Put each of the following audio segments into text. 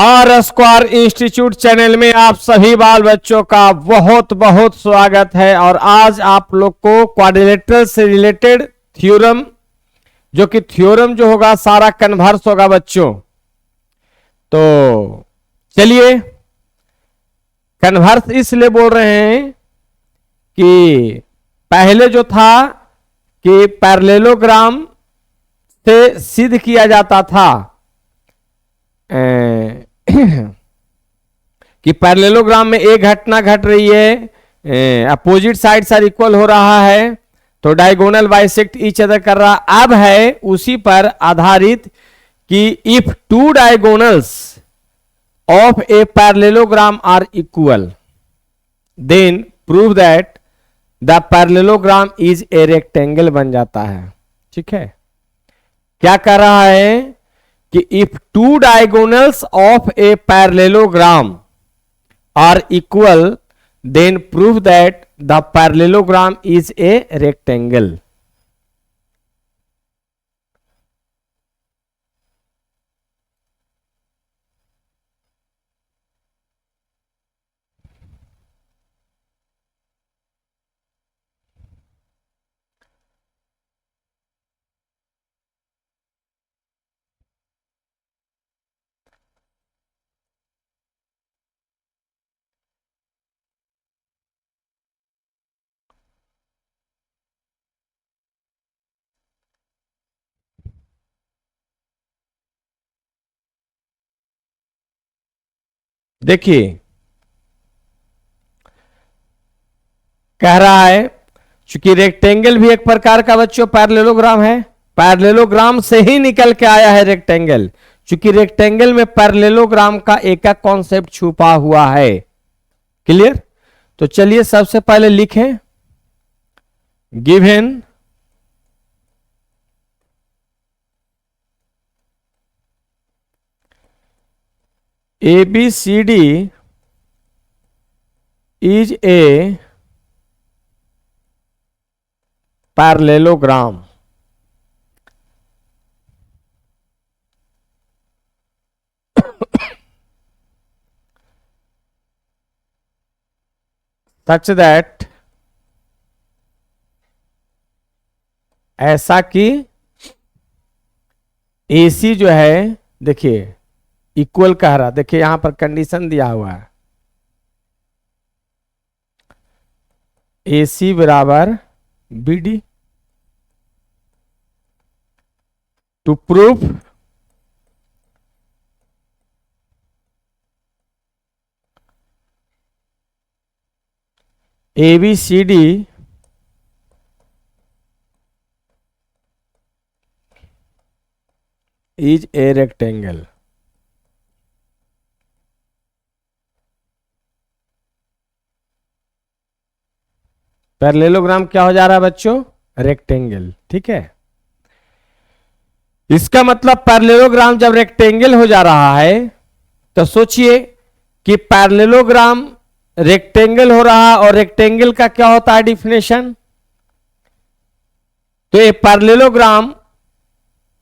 Are square institute channel में आप सभी बाल बच्चों का बहुत बहुत स्वागत है। और आज आप लोग को क्वाड्रिलेटरल से रिलेटेड थ्योरम, जो कि थ्योरम जो होगा सारा कन्वर्स होगा बच्चों। तो चलिए, कन्वर्स इसलिए बोल रहे हैं कि पहले जो था कि पैरेललोग्राम से सिद्ध किया जाता था कि पैरेललोग्राम में एक घटना घट रही है, अपोजिट साइड्स आर इक्वल हो रहा है, तो डायगोनल बाइसेक्ट ईच अदर कर रहा। अब है उसी पर आधारित कि if two diagonals of a parallelogram are equal then prove that the parallelogram is a rectangle बन जाता है। ठीक है, क्या कर रहा है कि if two diagonals of a parallelogram are equal then prove that the parallelogram is a rectangle। देखिए, कह रहा है चूंकि रेक्टेंगल भी एक प्रकार का बच्चों पैरेललोग्राम है, पैरेललोग्राम से ही निकल के आया है रेक्टेंगल। चूंकि रेक्टेंगल में पैरेललोग्राम का एक कॉन्सेप्ट छुपा हुआ है। क्लियर? तो चलिए सबसे पहले लिखें, given ABCD is a parallelogram such that ऐसा कि AC जो है, देखिए इक्वल कह रहा, देखिए यहां पर कंडीशन दिया हुआ है AC बराबर BD to proof ABCD is a rectangle। Parallelogram क्या हो जा रहा है बच्चों? रेक्टेंगल। ठीक है, इसका मतलब पैरेललोग्राम जब रेक्टेंगल हो जा रहा है तो सोचिए कि पैरेललोग्राम रेक्टेंगल हो रहा है, और रेक्टेंगल का क्या होता है डिफिनेशन? तो a parallelogram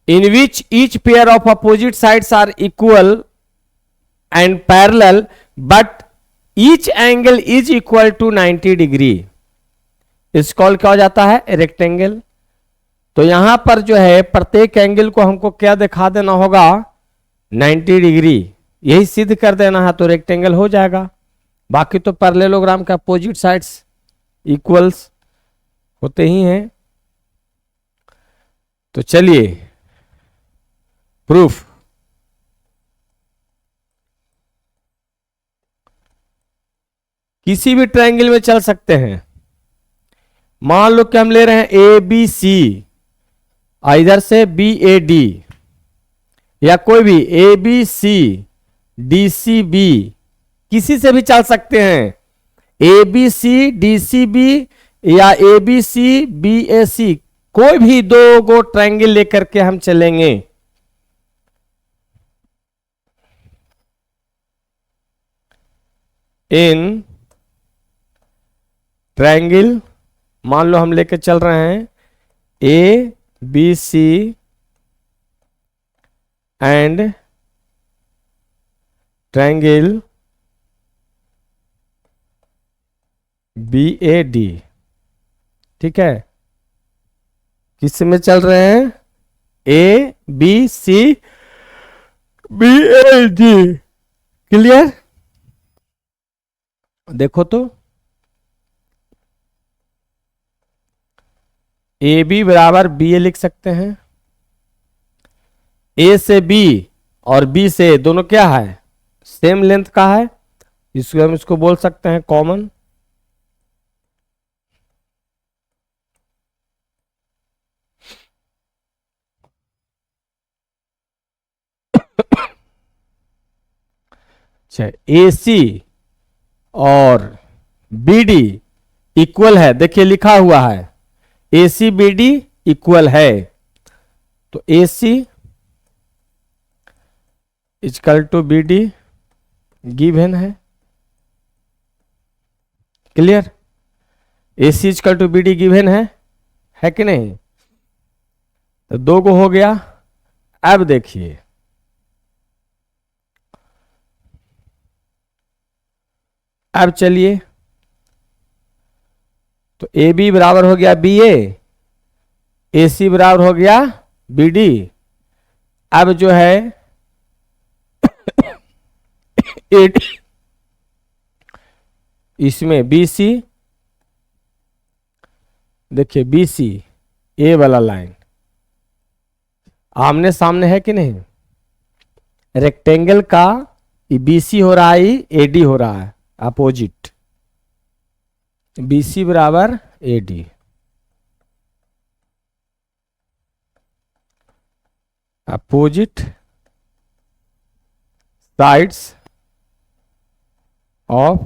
in which each pair of opposite sides are equal and parallel but each angle is equal to 90 degree, is call क्या हो जाता है? रेक्टेंगल। तो यहां पर जो है प्रत्येक एंगल को हमको क्या दिखा देना होगा? 90 डिग्री। यही सिद्ध कर देना है तो रेक्टेंगल हो जाएगा। बाकी तो पैरेललोग्राम का अपोजिट साइड्स इक्वल्स होते ही हैं। तो चलिए प्रूफ, किसी भी ट्रायंगल में चल सकते हैं। मान लो कि हम ले रहे हैं ABC, इधर से BAD, या कोई भी ABC DCB, किसी से भी चल सकते हैं। ABC DCB या ABC BAC, कोई भी दो गो ट्रायंगल लेकर के हम चलेंगे। इन ट्रायंगल मान लो हम लेके चल रहे हैं ABC and triangle B A D, ठीक है, किस में चल रहे हैं, A B C B A D, clear. देखो तो ए बी बराबर बी ए लिख सकते हैं, ए से बी और बी से दोनों क्या है, सेम लेंथ का है, इसको हम इसको बोल सकते हैं कॉमन। अच्छा, ए सी और बी डी इक्वल है, देखिए लिखा हुआ है A C B D equal है, तो A C equal to B D given है, clear. A C equal to B D given है कि नहीं, तो दो को हो गया। अब देखिए अब चलिए, तो ए बी बराबर हो गया बी ए सी बराबर हो गया बी डी। अब जो है ए इसमें बी सी, देखिए बी सी ए वाला लाइन आमने सामने है कि नहीं, रेक्टेंगल का बी सी हो रहा है, ए डी हो रहा है अपोजिट, बी सी बराबर A D. Opposite sides of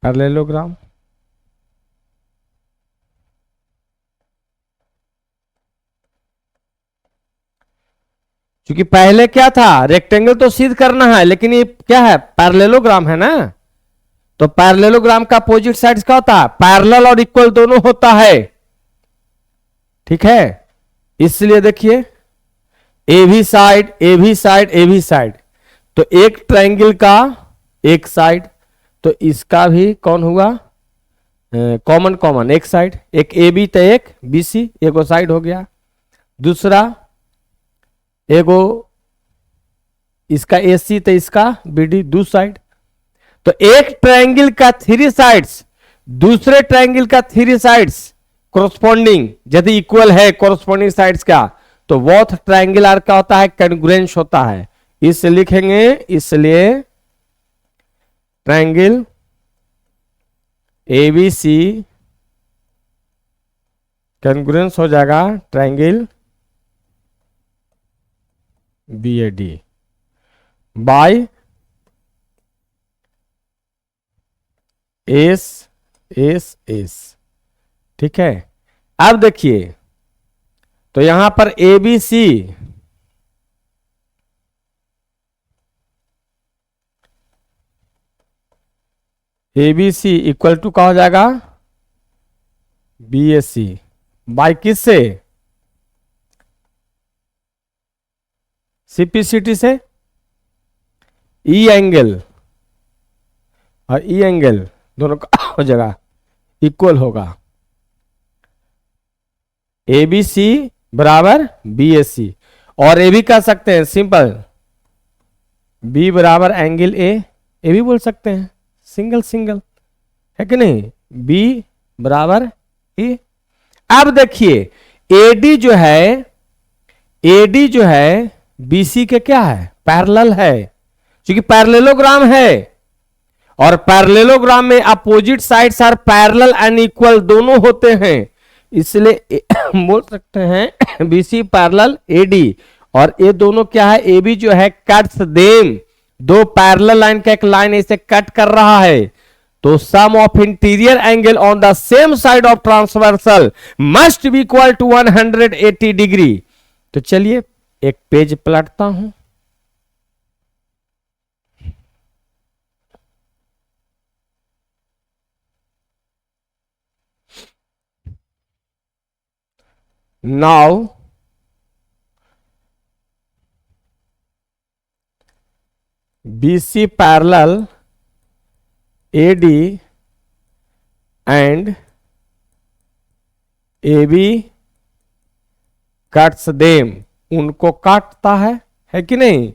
parallelogram, क्योंकि पहले क्या था, रेक्टेंगल तो सिद्ध करना है, लेकिन ये क्या है, पैरेललोग्राम है ना, तो पैरेललोग्राम का अपोजिट साइड्स क्या होता है, पैरेलल और इक्वल दोनों होता है, ठीक है। इसलिए देखिए ए भी साइड ए भी साइड ए भी साइड, तो एक ट्रायंगल का एक साइड, तो इसका भी कौन हुआ, कॉमन कॉमन एक साइड, एक ए बी तो एक बी सी, एगो साइड हो गया। दूसरा एगो इसका ए सी तो इसका बी डी दो साइड, तो एक ट्रायंगल का थ्री साइड्स दूसरे ट्रायंगल का थ्री साइड्स कोरस्पॉन्डिंग यदि इक्वल है कोरस्पॉन्डिंग साइड्स का, तो बोथ ट्रायंगल आर का होता है, कॉन्ग्रुएंस होता है, इस लिखेंगे, इसलिए triangle A B C congruence हो जाएगा triangle B A D by S S S, ठीक है। अब देखिए तो यहां पर A B C A B C equal to क्या हो जाएगा, बी ए सी बाई किस से, सीपीसीटी से, ई एंगल और ई एंगल दोनों का हो जाएगा इक्वल होगा, ए बी सी बराबर बी ए सी, और ए भी कह सकते हैं सिंपल, बी बराबर एंगल ए भी बोल सकते हैं, सिंगल सिंगल है कि नहीं, बी बराबर ए। अब देखिए एडी जो है, एडी जो है बीसी के क्या है, पैरेलल है, क्योंकि पैरेललोग्राम है, और पैरेललोग्राम में opposite sides are parallel and equal दोनों होते हैं, इसलिए बोल सकते हैं बीसी पैरेलल एडी, और ये दोनों क्या है, ए बी जो है कट्स देम, दो पैरेलल लाइन का एक लाइन ऐसे कट कर रहा है, तो sum of interior angle on the same side of transversal must be equal to 180 degree. तो चलिए एक पेज पलटता हूं, now BC parallel AD and AB cuts them, उनको काटता है कि नहीं।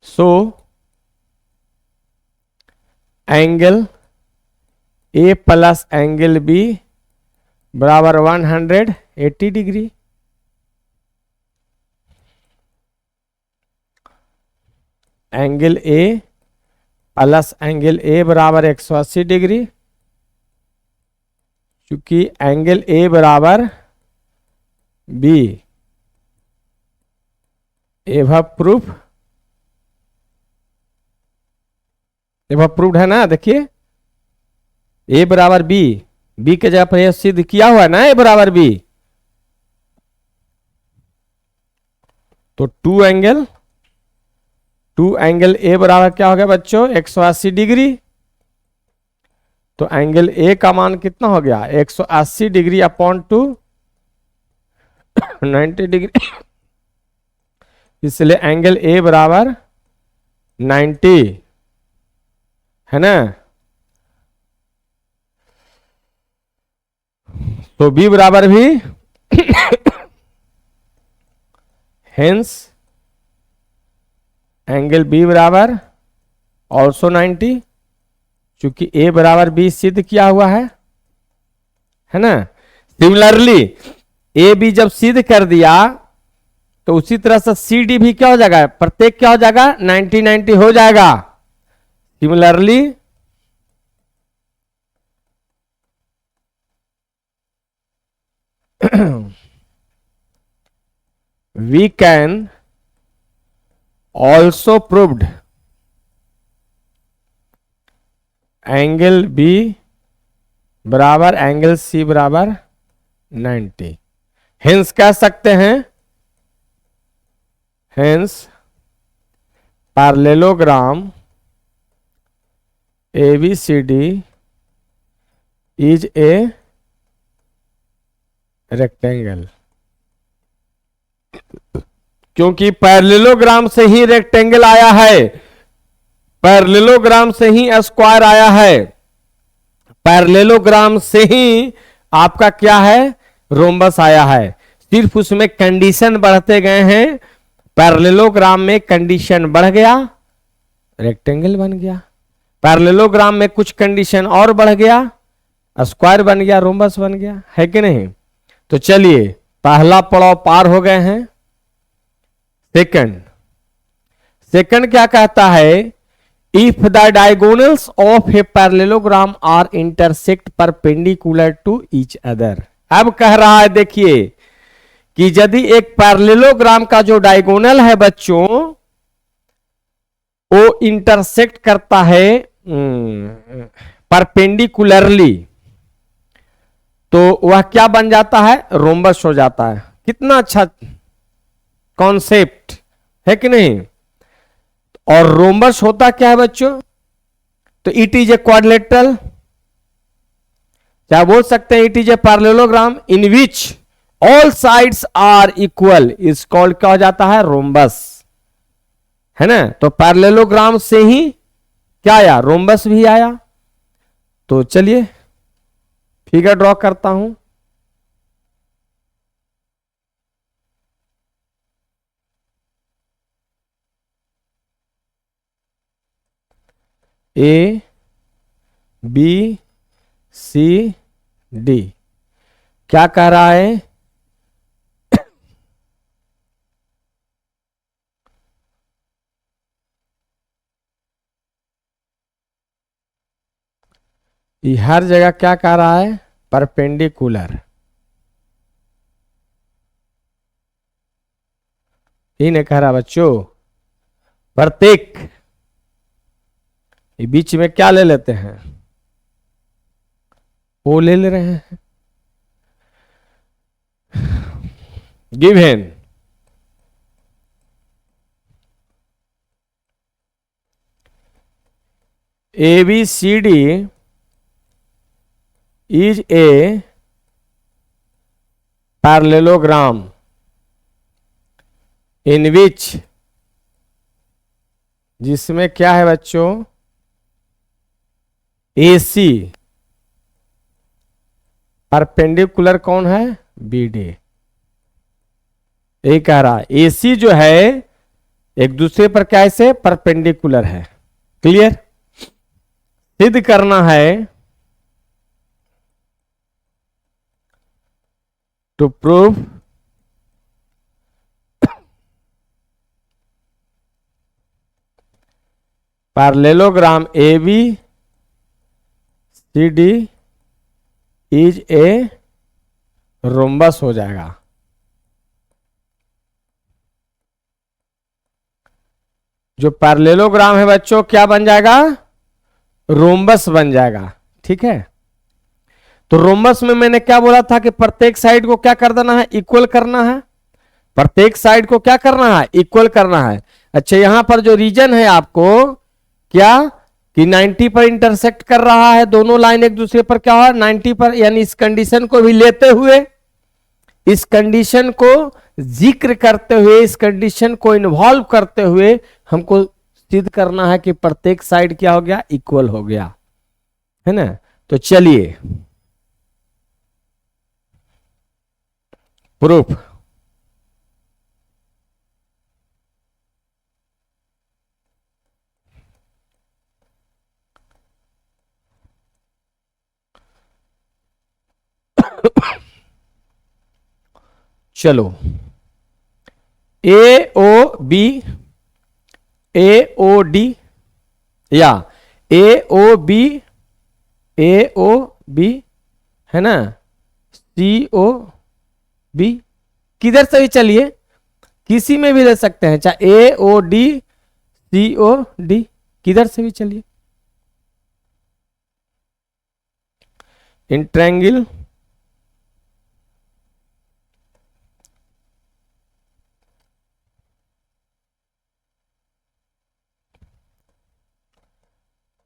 So angle A plus angle B बराबर 180 degree. Angle A plus angle A बराबर 180 डिग्री, क्योंकि एंगल ए बराबर बी। एवं प्रूफ है ना। देखिए ए बराबर बी, बी के जगह पर यह सिद्ध किया हुआ है ना ए बराबर बी। तो टू एंगल ए बराबर क्या हो गया बच्चों 180 डिग्री। तो एंगल ए का मान कितना हो गया 180 डिग्री अपॉन 2 90 डिग्री, इसलिए एंगल ए बराबर 90 है ना। तो बी बराबर भी हेंस एंगल बी बराबर ऑल्सो 90, क्योंकि ए बराबर बी सिद्ध किया हुआ है ना। सिमिलरली ए बी जब सिद्ध कर दिया तो उसी तरह से सी डी भी क्या हो जाएगा, प्रत्येक क्या हो जाएगा 90 90 हो जाएगा। Similarly we can also proved angle B बराबर एंगल सी बराबर 90। हेंस कह सकते हैं, hence parallelogram ABCD is a rectangle, क्योंकि पैरेललोग्राम से ही रेक्टेंगल आया है, पैरेललोग्राम से ही स्क्वायर आया है, पैरेललोग्राम से ही आपका क्या है रोम्बस आया है। सिर्फ उसमें कंडीशन बढ़ते गए हैं, पैरेललोग्राम में कंडीशन बढ़ गया रेक्टेंगल बन गया, पैरेललोग्राम में कुछ कंडीशन और बढ़ गया स्क्वायर बन गया, रोम्बस बन गया, है कि नहीं। तो चलिए पहला पड़ाव पार हो गए हैं। सेकंड क्या कहता है, if the diagonals of a parallelogram are intersect perpendicular to each other. अब कह रहा है देखिए कि यदि एक पैरेललोग्राम का जो डायगोनल है बच्चों वो इंटरसेक्ट करता है परपेंडिकुलरली, तो वह क्या बन जाता है रोम्बस हो जाता है। कितना अच्छा कॉन्सेप्ट है कि नहीं। और रोम्बस होता क्या है बच्चों, तो इट इज ए क्वाड्रिलेटरल, क्या बोल सकते हैं it is a parallelogram in which all sides are equal, is called क्या हो जाता है रोम्बस, है ना। तो पैरेललोग्राम से ही क्या आया रोम्बस भी आया। तो चलिए फिगर ड्रॉ करता हूं। ए बी सी डी क्या कह रहा है, ये हर जगह क्या कह रहा है परपेंडिकुलर, ये नहीं कह रहा बच्चों प्रत्येक, ये बीच में क्या ले लेते हैं वो ले रहे हैं given ABCD is a parallelogram in which जिसमें क्या है बच्चों, AC परपेंडिकुलर कौन है, BD। ये कह रहा AC जो है एक दूसरे पर कैसे परपेंडिकुलर है। क्लियर। सिद्ध करना है, to prove parallelogram AB CD is a rhombus हो जाएगा। जो पैरेललोग्राम है बच्चों क्या बन जाएगा, रोम्बस बन जाएगा। ठीक है। तो रोम्बस में मैंने क्या बोला था कि प्रत्येक साइड को क्या कर देना है, इक्वल करना है। प्रत्येक साइड को क्या करना है, इक्वल करना है। अच्छा, यहां पर जो रीजन है आपको क्या कि 90 पर इंटरसेक्ट कर रहा है, दोनों लाइन एक दूसरे पर क्या है 90 पर, यानी इस कंडीशन को भी लेते हुए, इस कंडीशन को जिक्र करते हुए, इस कंडीशन को इन्वॉल्व करते हुए हमको सिद्ध करना है कि प्रत्येक साइड क्या हो गया, इक्वल हो गया, है ना। तो चलिए प्रूफ। चलो, AOB AOD या AOB AOB है ना, COB किधर से भी चलिए, किसी में भी ले सकते हैं, चाहे AOD COD किधर से भी चलिए। In triangle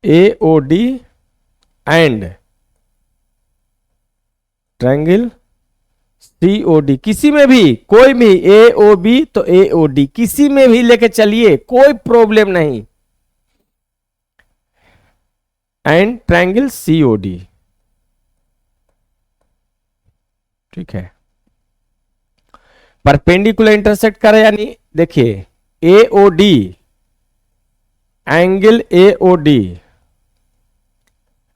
AOD and triangle COD, किसी में भी, कोई भी AOB तो AOD किसी में भी लेके चलिए, कोई प्रॉब्लम नहीं। एंड ट्रायंगल COD, ठीक है। परपेंडिकुलर इंटरसेक्ट करे, यानी देखिए AOD angle AOD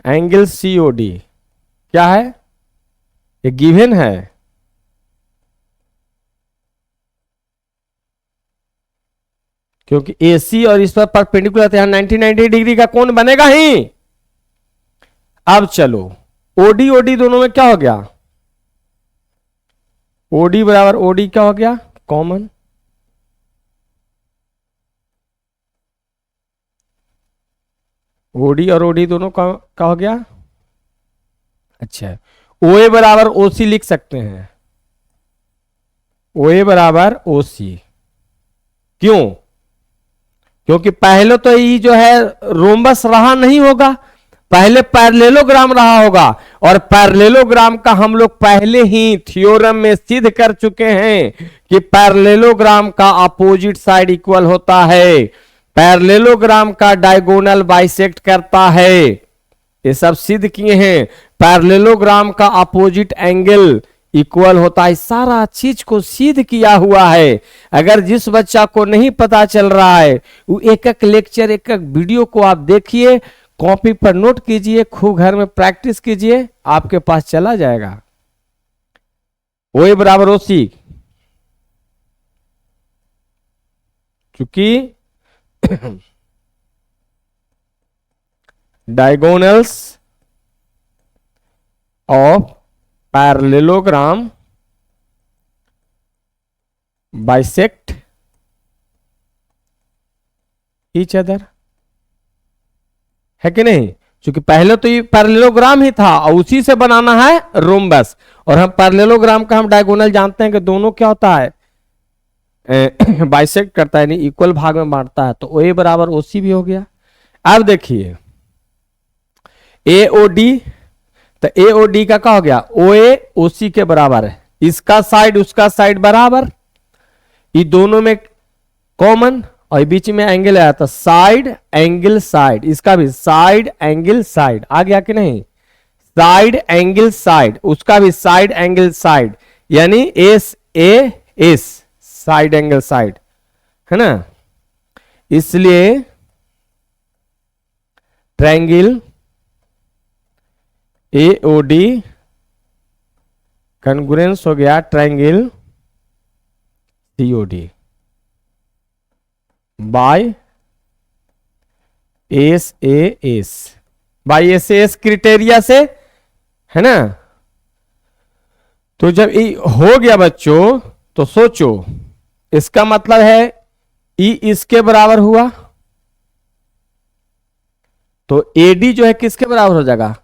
angle COD क्या है, ये गिवन है। क्योंकि AC और इस पर परपेंडिकुलर तो यहां 90 डिग्री का कोण बनेगा ही। अब चलो OD दोनों में क्या हो गया, OD बराबर OD क्या हो गया, कॉमन। OD और OD दोनों का हो गया। अच्छा, OA बराबर OC लिख सकते हैं, OA बराबर OC। क्यों, क्योंकि पहले तो ये जो है रोम्बस रहा नहीं होगा, पहले पैरेललोग्राम रहा होगा, और पैरेललोग्राम का हम लोग पहले ही थ्योरम में सिद्ध कर चुके हैं कि पैरेललोग्राम का अपोजिट साइड इक्वल होता है, पैरेललोग्राम का डायगोनल बाइसेक्ट करता है, ये सब सिद्ध किए हैं। पैरेललोग्राम का अपोजिट एंगल इक्वल होता है, सारा चीज को सिद्ध किया हुआ है। अगर जिस बच्चा को नहीं पता चल रहा है वो एक एक लेक्चर, एक एक वीडियो को आप देखिए, कॉपी पर नोट कीजिए, खूब घर में प्रैक्टिस कीजिए, आपके पास चला जाएगा। OA बराबर OC, चूंकि diagonals of parallelogram bisect each other, है कि नहीं। क्योंकि पहले तो ये पैरेललोग्राम ही था और उसी से बनाना है रोम्बस, और हम पैरेललोग्राम का हम डायगोनल जानते हैं कि दोनों क्या होता है, बाइसेक्ट करता है, नहीं इक्वल भाग में बांटता है। तो OA बराबर OC भी हो गया। अब देखिए AOD, तो AOD का क्या हो गया, OA OC के बराबर है, इसका साइड उसका साइड बराबर, ये दोनों में कॉमन और बीच में एंगल आया था, साइड एंगल साइड, इसका भी साइड एंगल साइड आ गया कि नहीं, साइड एंगल साइड, उसका भी साइड एंगल साइड, यानी S A S, side angle side, है ना। इसलिए ट्रायंगल एओडी कॉन्ग्रुएंस हो गया triangle COD by S A S, bye S S criteria से, है ना। तो जब ये हो गया बच्चों, तो सोचो, इसका मतलब है ई इसके बराबर हुआ, तो एडी जो है किसके बराबर हो जाएगा,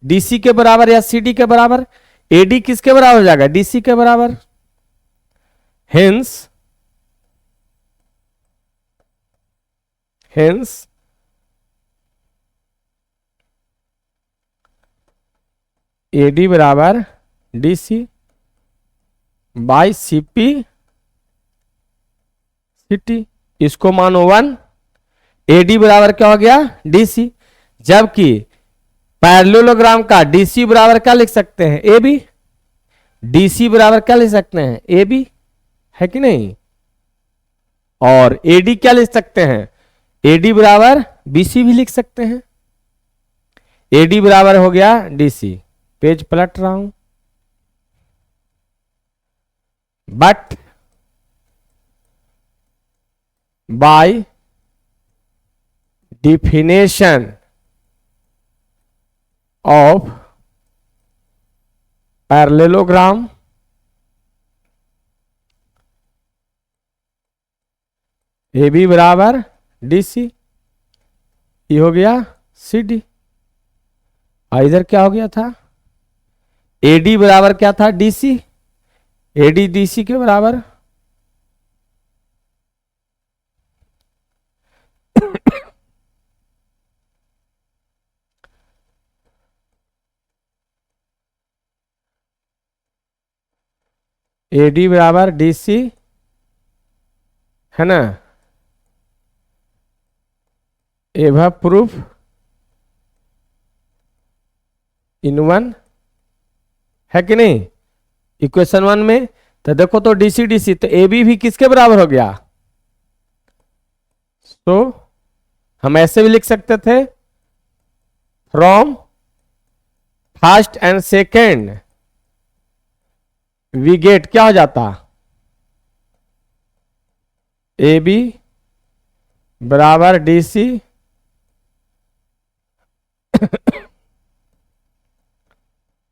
डीसी के बराबर या सीडी के बराबर। एडी किसके बराबर हो जाएगा, डीसी के बराबर। हेंस एडी बराबर डीसी बाई सीपी सीटी, इसको मानो 1, एडी बराबर क्या हो गया, डीसी। जबकि पैरेललोग्राम का डीसी बराबर क्या लिख सकते हैं, ए बी, डीसी बराबर क्या लिख सकते हैं, ए बी, है कि नहीं। और एडी क्या लिख सकते हैं, एडी बराबर बीसी भी लिख सकते हैं। एडी बराबर हो गया डीसी, पेज पलट रहा हूं। But by definition of parallelogram A B बराबर डीसी, ये हो गया सी डी। इधर क्या हो गया था, एडी बराबर क्या था, डीसी, एडी डीसी के बराबर। एडी बराबर डीसी, है ना। एभा प्रूफ इन 1, है कि नहीं, इक्वेशन 1 में। तो देखो तो डीसी डीसी, तो ए बी भी किसके बराबर हो गया। तो हम ऐसे भी लिख सकते थे, from first and second we get, क्या हो जाता, ए बी बराबर डीसी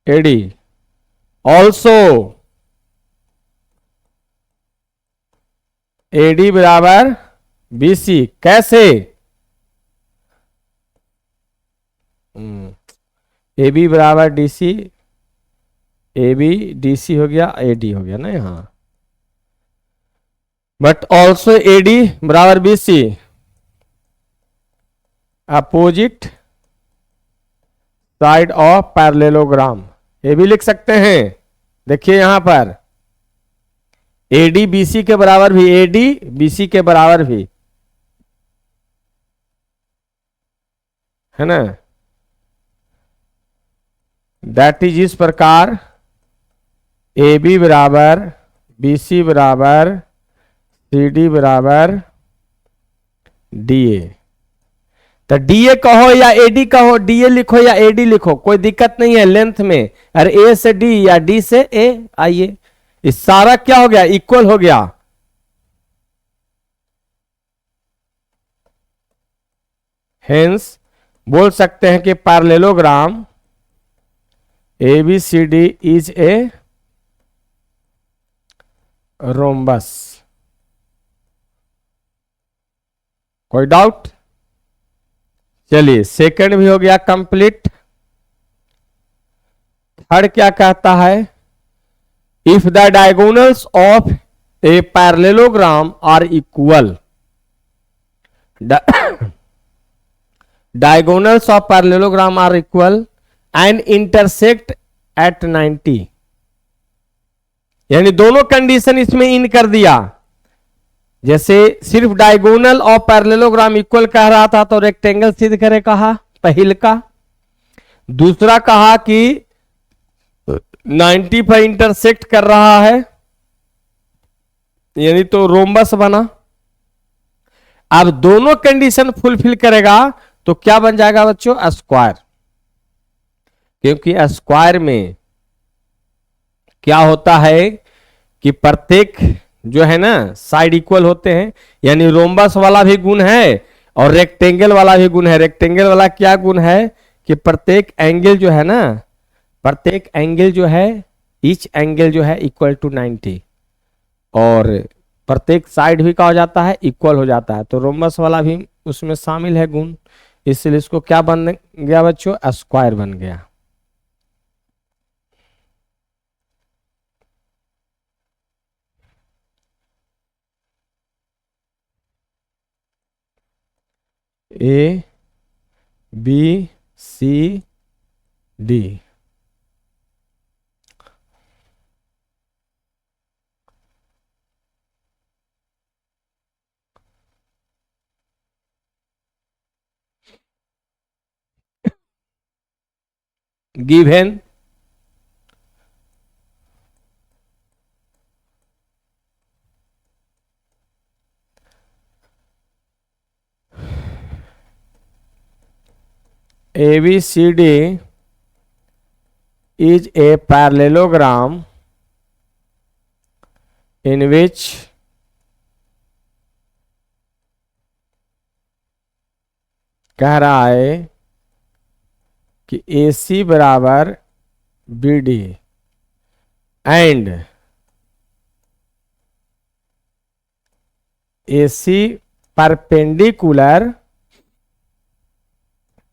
एडी, ऑल्सो एडी बराबर बीसी। कैसे, ए बी बराबर डीसी, ए बी डीसी हो गया, एडी हो गया ना यहां, बट ऑल्सो एडी बराबर BC, opposite side of parallelogram, ये भी लिख सकते हैं। देखिए यहां पर एडी बीसी के बराबर भी, एडी बीसी के बराबर भी, है ना। दैट इज इस प्रकार, ए बी बराबर बी सी बराबर सी डी बराबर डी ए। तो डी ए कहो या एडी कहो, डी ए लिखो या एडी लिखो, कोई दिक्कत नहीं है लेंथ में। अरे ए से डी या डी से ए, आइए इस सारा क्या हो गया, इक्वल हो गया। हेंस बोल सकते हैं कि parallelogram A B C D is a rhombus. कोई डाउट। चलिए सेकंड भी हो गया कंप्लीट। थर्ड क्या कहता है, if the diagonals of a parallelogram are equal, diagonals of parallelogram are equal and intersect at 90, यानी दोनों कंडीशन इसमें इन कर दिया। जैसे सिर्फ डायगोनल और पैरेललोग्राम इक्वल कह रहा था तो रेक्टेंगल सिद्ध करे कहा पहल का। दूसरा कहा कि 90 पर इंटरसेक्ट कर रहा है यानी तो रोम्बस बना। अब दोनों कंडीशन फुलफिल करेगा तो क्या बन जाएगा बच्चों? स्क्वायर। क्योंकि स्क्वायर में क्या होता है कि प्रत्येक जो है ना साइड इक्वल होते हैं, यानी रोम्बस वाला भी गुण है और रेक्टेंगल वाला भी गुण है। रेक्टेंगल वाला क्या गुण है कि प्रत्येक एंगल जो है ना, प्रत्येक एंगल जो है, ईच एंगल जो है इक्वल टू 90 और प्रत्येक साइड भी क्या हो जाता है? इक्वल हो जाता है। तो रोम्बस वाला भी उसमें शामिल है गुण, इसलिए इसको क्या बन गया बच्चों? स्क्वायर बन गया। A B C D. Given ABCD is a parallelogram in which कह रहा है कि AC बराबर BD and AC perpendicular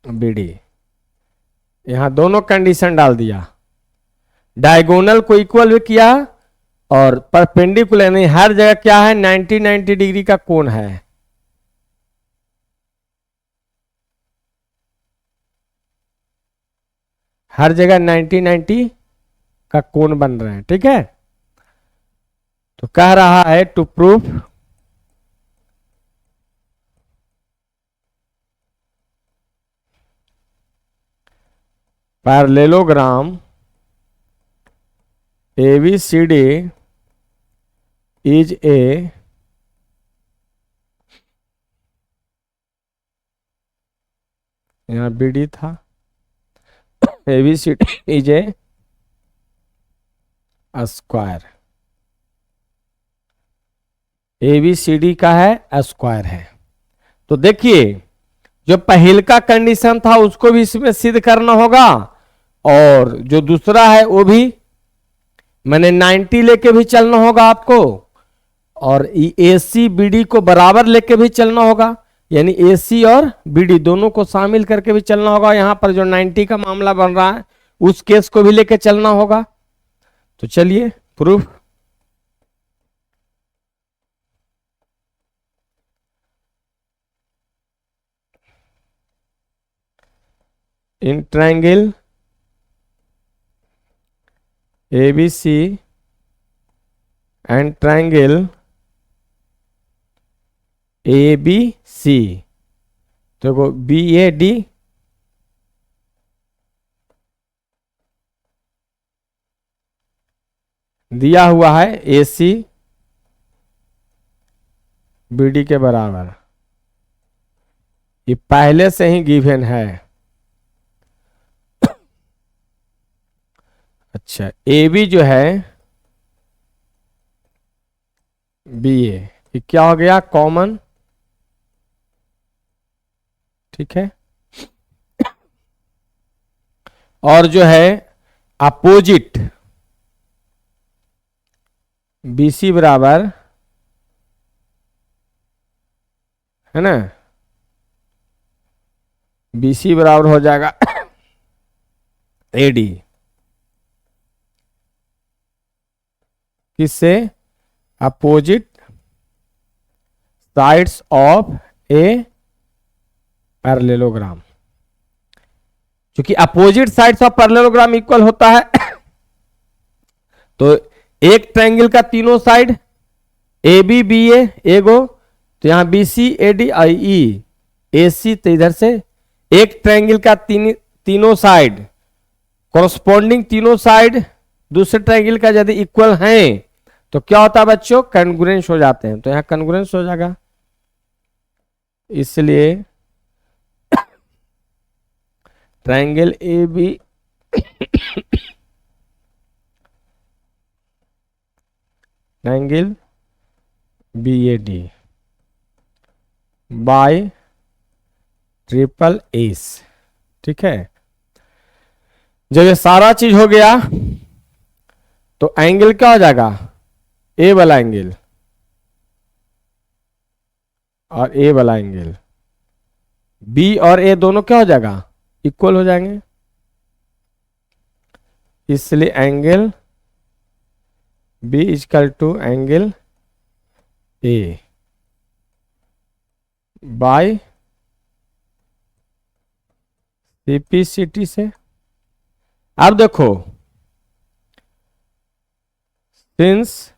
BD। यहां दोनों कंडीशन डाल दिया, डायगोनल को इक्वल भी किया और परपेंडिकुलर नहीं, हर जगह क्या है? 90 डिग्री का कोण है। हर जगह 90 का कोण बन रहे हैं। ठीक है, तो कह रहा है to proof parallelogram ABCD is a यहां BD था, ABCD is a square. ABCD का है स्क्वायर है। तो देखिए जो पहल का कंडीशन था उसको भी इसमें सिद्ध करना होगा और जो दूसरा है वो भी मैंने 90 लेके भी चलना होगा आपको और AC BD को बराबर लेके भी चलना होगा, यानी AC और BD दोनों को शामिल करके भी चलना होगा। यहां पर जो 90 का मामला बन रहा है उस केस को भी लेके चलना होगा। तो चलिए proof. In triangle ABC and triangle ABC, देखो BAD दिया हुआ है AC BD के बराबर, ये पहले से ही गिवन है। अच्छा AB जो है BA, ये क्या हो गया? कॉमन। ठीक है, और जो है अपोजिट BC बराबर है ना, BC बराबर हो जाएगा AD, किससे? Opposite sides of a parallelogram. क्योंकि opposite sides of parallelogram equal होता है तो एक ट्रायंगल का तीनों side A B B A गो, तो यहाँ B C A D I ई ए सी, तो इधर से एक ट्रायंगल का तीनों साइड कॉरस्पॉन्डिंग, तीनों साइड दूसरे ट्रायंगल का यदि इक्वल हैं तो क्या होता है बच्चों, कॉन्ग्रुएंस हो जाते हैं। तो यहाँ कॉन्ग्रुएंस हो जाएगा, इसलिए triangle A B triangle B A D by triple S, ठीक है। जब ये सारा चीज हो गया तो एंगल क्या हो जाएगा, ए वाला एंगल और ए वाला एंगल, बी और ए दोनों क्या हो जाएगा, इक्वल हो जाएंगे, इसलिए angle B equal to angle A by CPCT से। अब देखो, since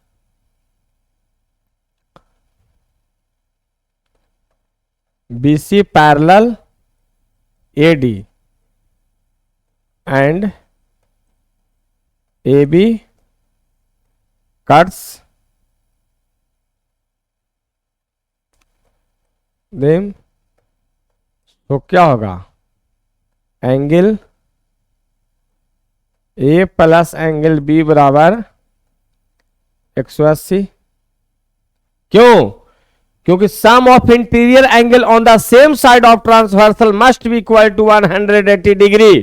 BC parallel AD and AB cuts them, तो क्या होगा, angle A plus angle B बराबर 180। क्यों, क्योंकि sum of interior angle on the same side of transversal must be equal to 180 degree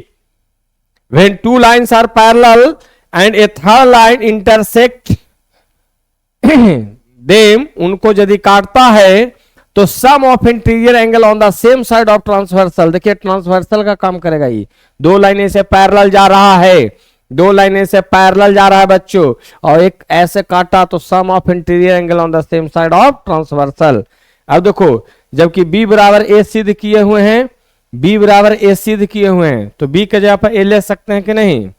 when two lines are parallel and a third line intersect them, उनको यदि काटता है तो sum of interior angle on the same side of transversal, देखिए transversal का काम करेगा ये, दो लाइनें से पैरेलल जा रहा है, दो लाइनें से पैरेलल जा रहा है बच्चों, और एक ऐसे काटा तो sum of interior angle on the same side of transversal. अब देखो, जबकि बी बराबर ए सिद्ध किए हुए हैं, बी बराबर ए सिद्ध किए हुए हैं, तो बी के जगह पर ए ले सकते हैं कि नहीं,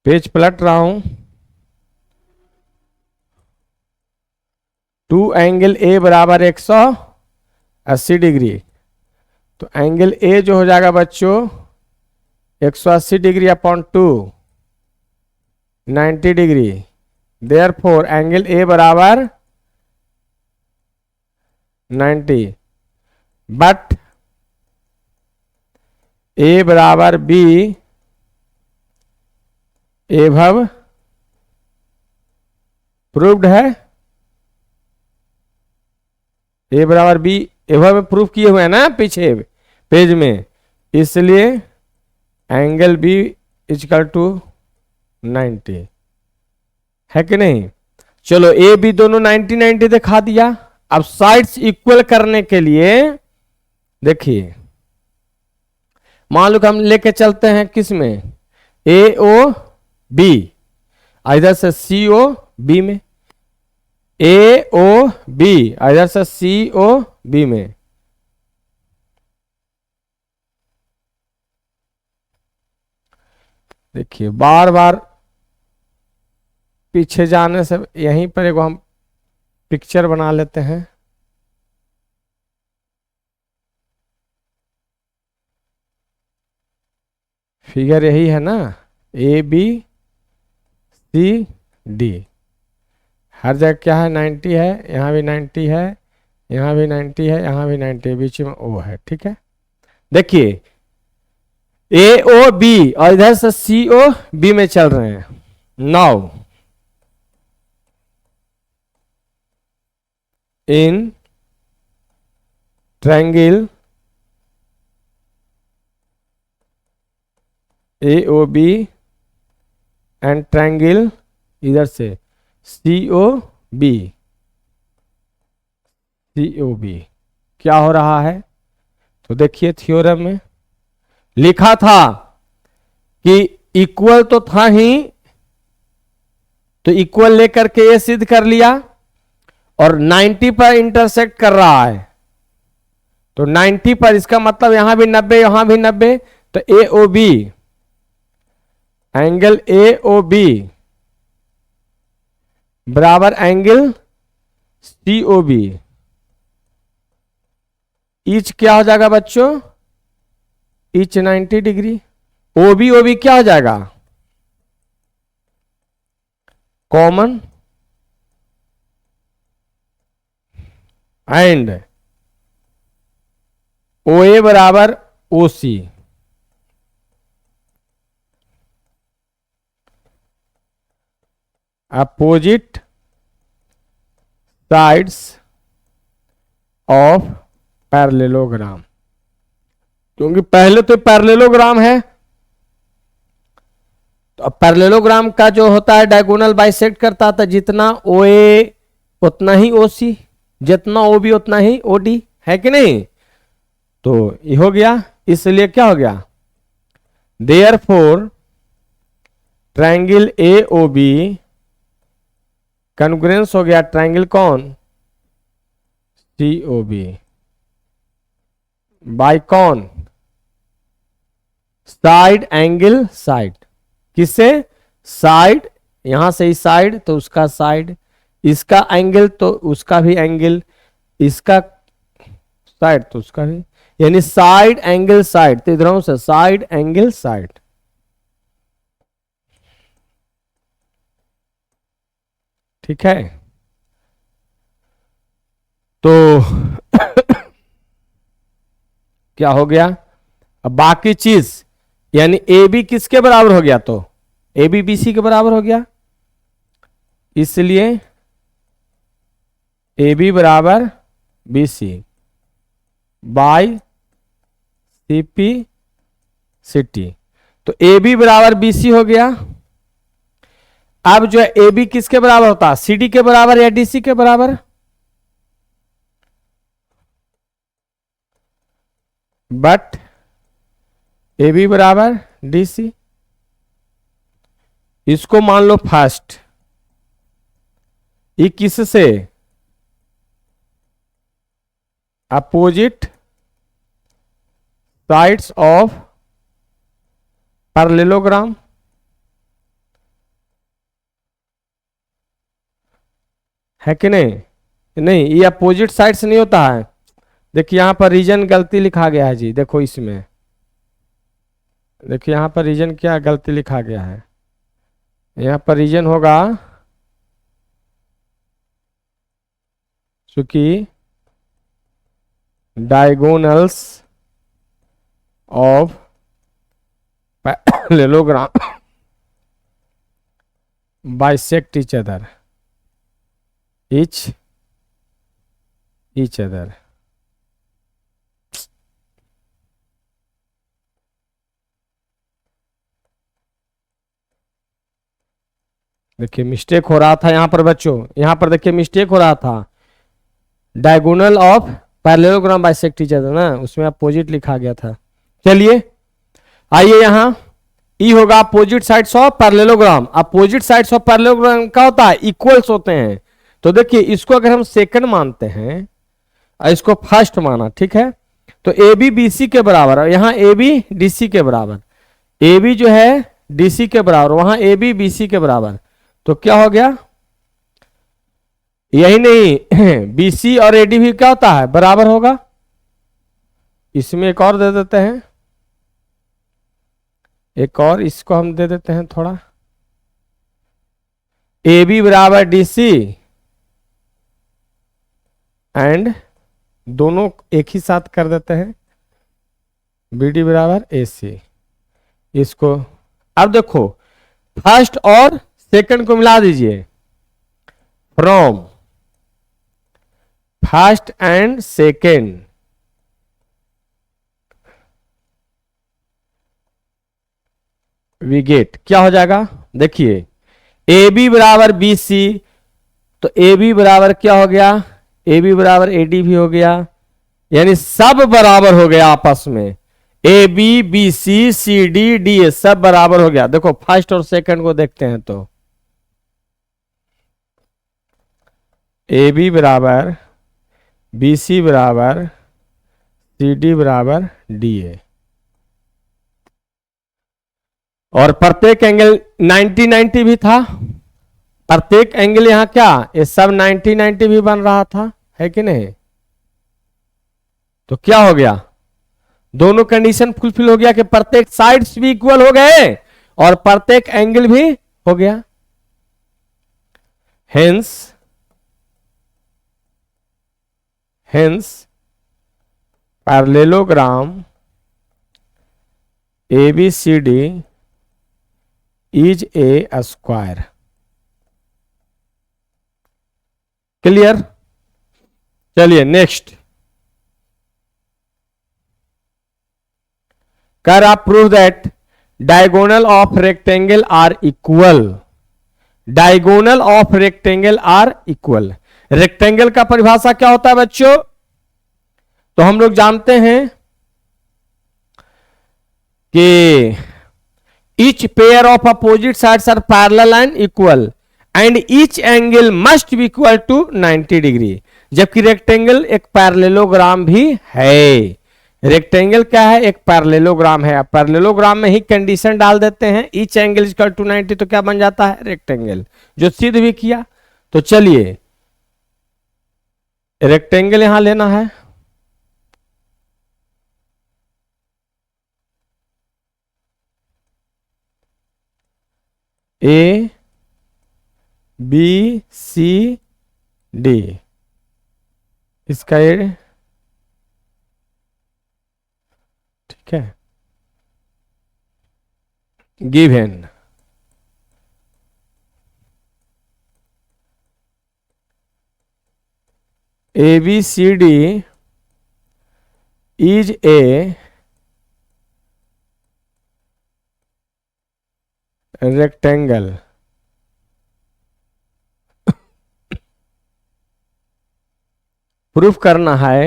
पेज पलट रहा हूं, टू एंगल ए बराबर 180 डिग्री, तो एंगल ए जो हो जाएगा बच्चों 180 degree upon 2 90 degree, therefore angle A बराबर 90, बट ए बराबर बी एभव प्रूव्ड है, ए बराबर बी एभव में प्रूफ किए हुए हैं ना पीछे पेज में, इसलिए एंगल बी इक्वल टू 90 है कि नहीं। चलो ए बी दोनों 90 90 दिखा दिया। अब साइड्स इक्वल करने के लिए देखिए, मान लो कि हम लेके चलते हैं किस में, ए ओ बी, इधर से सी ओ बी में, ए ओ बी इधर से सी ओ बी में, देखिए बार बार पीछे जाने से यहीं पर एक हम पिक्चर बना लेते हैं। फिगर यही है ना, ए बी सी डी, हर जगह क्या है 90 है, यहाँ भी 90 है, यहाँ भी 90 है, यहाँ भी 90 है, बीच में ओ है, ठीक है। देखिए ए ओ बी और इधर से सी ओ बी में चल रहे हैं। Now in triangle A O B and triangle इधर से सी ओ बी, सी ओ बी क्या हो रहा है, तो देखिए थ्योरम में लिखा था कि इक्वल तो था ही, तो इक्वल लेकर के ये सिद्ध कर लिया, और 90 पर इंटरसेक्ट कर रहा है, तो 90 पर, इसका मतलब यहां भी 90 यहां भी 90, तो A O B, angle A O B बराबर angle C O B. Each क्या हो जाएगा बच्चों? Each 90 degree. ओ बी क्या हो जाएगा? कॉमन, एंड ओ ए बराबर ओ सी। अपोजिट साइड्स ऑफ पैरेललोग्राम, क्योंकि पहले तो पैरेललोग्राम है, तो अब पैरेललोग्राम का जो होता है डायगोनल बाइसेक्ट करता था, जितना ओ ए उतना ही ओ सी, जितना ओ बी उतना ही ओ डी, है कि नहीं? तो ये हो गया, इसलिए क्या हो गया? Therefore triangle A O B congruence हो गया ट्रायंगल कौन? सी ओ बी बाय कौन? Side angle side. किससे? साइड, यहां से इस साइड तो उसका साइड, इसका एंगल तो उसका भी एंगल, इसका साइड तो उसका भी, यानी साइड एंगल साइड। तो इधरों से साइड एंगल साइड। ठीक है, तो क्या हो गया? अब बाकी चीज, यानी ए बी किसके बराबर हो गया? तो ए बी बी सी के बराबर हो गया, इसलिए ए बी बराबर B C by C P C T. तो ए बी बराबर बी सी हो गया। अब जो है ए बी किसके बराबर होता है? सी डी के बराबर या डी सी के बराबर? बट ए बी बराबर डी सी। इसको मान लो फर्स्ट, ये किससे? Opposite sides of parallelogram. है कि नहीं? नहीं, ये अपोजिट साइड्स नहीं होता है। देखिए यहां पर रीजन गलती लिखा गया है जी, देखो इसमें, देखिए यहां पर रीजन क्या गलती लिखा गया है। यहां पर रीजन होगा चूंकि diagonals of parallelogram bisect each other, each other। देखिए मिस्टेक हो रहा था यहां पर बच्चों, यहां पर देखिए मिस्टेक हो रहा था। Diagonal of parallelogram bisect each other ना, उसमें अपोजिट लिखा गया था। चलिए आइए यहां, ई होगा opposite sides of parallelogram. Opposite sides of parallelogram क्या होता है? इक्वल्स होते हैं। तो देखिए इसको अगर हम सेकंड मानते हैं और इसको फर्स्ट माना, ठीक है, तो ए बी बी सी के बराबर, और यहां ए बी डी सी के बराबर, ए बी जो है डी सी के बराबर, वहां ए बी बी सी के बराबर। तो क्या हो गया? यही नहीं, बी सी और ए डी भी क्या होता है? बराबर होगा। इसमें एक और दे देते हैं, एक और इसको हम दे देते हैं थोड़ा, ए बी बराबर डी सी एंड दोनों एक ही साथ कर देते हैं, बी डी बराबर ए सी। इसको अब देखो फर्स्ट और सेकंड को मिला दीजिए, from first and second we get, क्या हो जाएगा? देखिए ए बी बराबर बी सी, तो ए बी बराबर क्या हो गया? ए बी बराबर ए डी भी हो गया, यानी सब बराबर हो गया आपस में। A B B C C D D A सब बराबर हो गया। देखो फर्स्ट और सेकंड को देखते हैं, तो ए बी बराबर बी सी बराबर सी डी बराबर डी ए, और प्रत्येक एंगल 90 90 भी था, प्रत्येक एंगल यहां क्या ये सब 90 90 भी बन रहा था, है कि नहीं? तो क्या हो गया, दोनों कंडीशन फुलफिल हो गया कि प्रत्येक साइड्स भी इक्वल हो गए और प्रत्येक एंगल भी हो गया। Hence parallelogram ABCD is a square. Clear? चलिए नेक्स्ट, कर आप prove that diagonal of rectangle are equal. Diagonal of rectangle are equal. Rectangle का परिभाषा क्या होता है बच्चों? तो हम लोग जानते हैं कि each pair of opposite sides are parallel and equal and each angle must be equal to 90 degree. जबकि रेक्टेंगल एक पैरेललोग्राम भी है। रेक्टेंगल क्या है? एक पैरेललोग्राम है। पैरेललोग्राम में ही कंडीशन डाल देते हैं each angle is equal to 90, तो क्या बन जाता है? रेक्टेंगल, जो सिद्ध भी किया। तो चलिए रेक्टेंगल यहां लेना है। A B C D, इसका ये ठीक है, given ABCD is a rectangle proof करना है।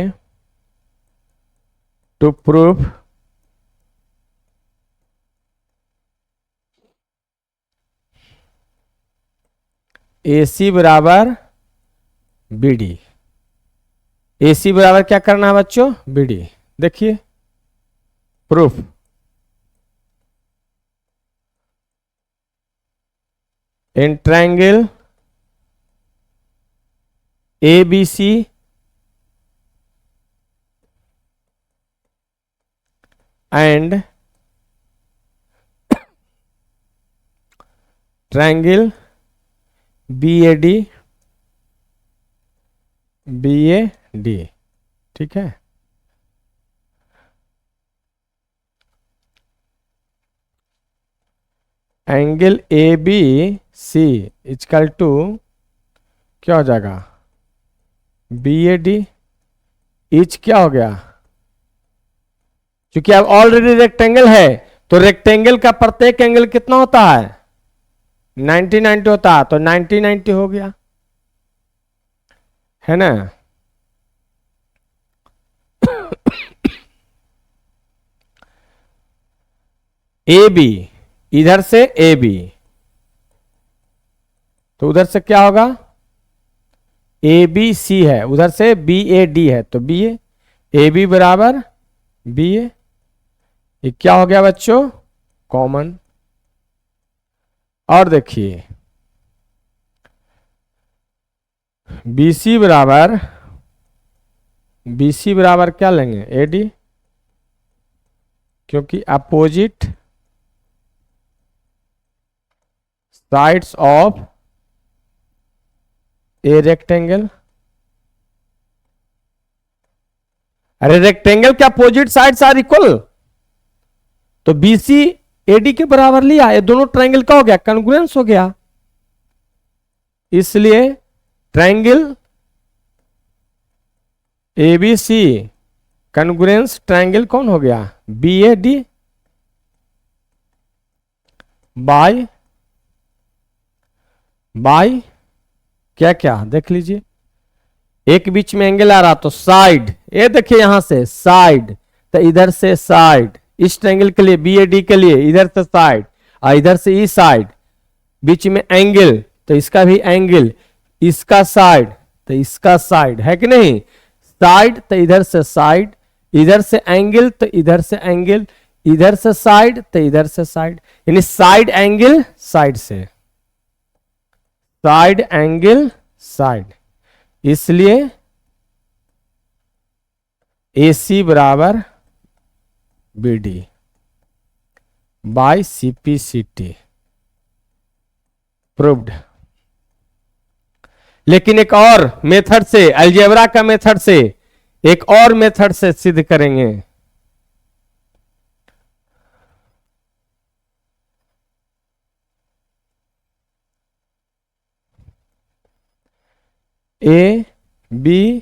टू प्रूफ AC बराबर BD। AC बराबर क्या करना है बच्चों? BD। देखिए proof, in triangle ABC and triangle BAD ठीक है। एंगल ABC इक्वल टू क्या हो जाएगा? BAD। इच क्या हो गया? क्योंकि अब ऑलरेडी रेक्टेंगल है तो रेक्टेंगल का प्रत्येक एंगल कितना होता है? 90 90 होता है, तो 90 90 हो गया, है ना? AB इधर से AB, तो उधर से क्या होगा? ABC है, उधर से BAD है, तो BA, AB बराबर BA। ये क्या हो गया बच्चों? कॉमन। और देखिए BC बराबर क्या लेंगे? AD, क्योंकि opposite sides of a rectangle. अरे रेक्टेंगल के अपोजिट साइड्स आर इक्वल, तो BC AD के बराबर लिया, ये दोनों ट्रायंगल का हो गया, कॉन्ग्रुएंस हो गया। इसलिए ट्रायंगल ABC कॉन्ग्रुएंस ट्रायंगल कौन हो गया? BAD बाय क्या क्या देख लीजिए, एक बीच में एंगल आ रहा तो साइड, ये देखिए यहां से साइड, तो इधर से साइड, इस ट्रायंगल के लिए BAD के लिए इधर से साइड और इधर से इस साइड, बीच में एंगल तो इसका भी एंगल, इसका साइड तो इसका साइड, है कि नहीं? साइड तो इधर से साइड, इधर से एंगल तो इधर से एंगल, इधर से साइड तो इधर से साइड, यानी साइड एंगल साइड से, साइड एंगल साइड, इसलिए AC बराबर BD बाय CPCT प्रूव्ड। लेकिन एक और मेथड से, अलजेब्रा का मेथड से, एक और मेथड से सिद्ध करेंगे। ABCD,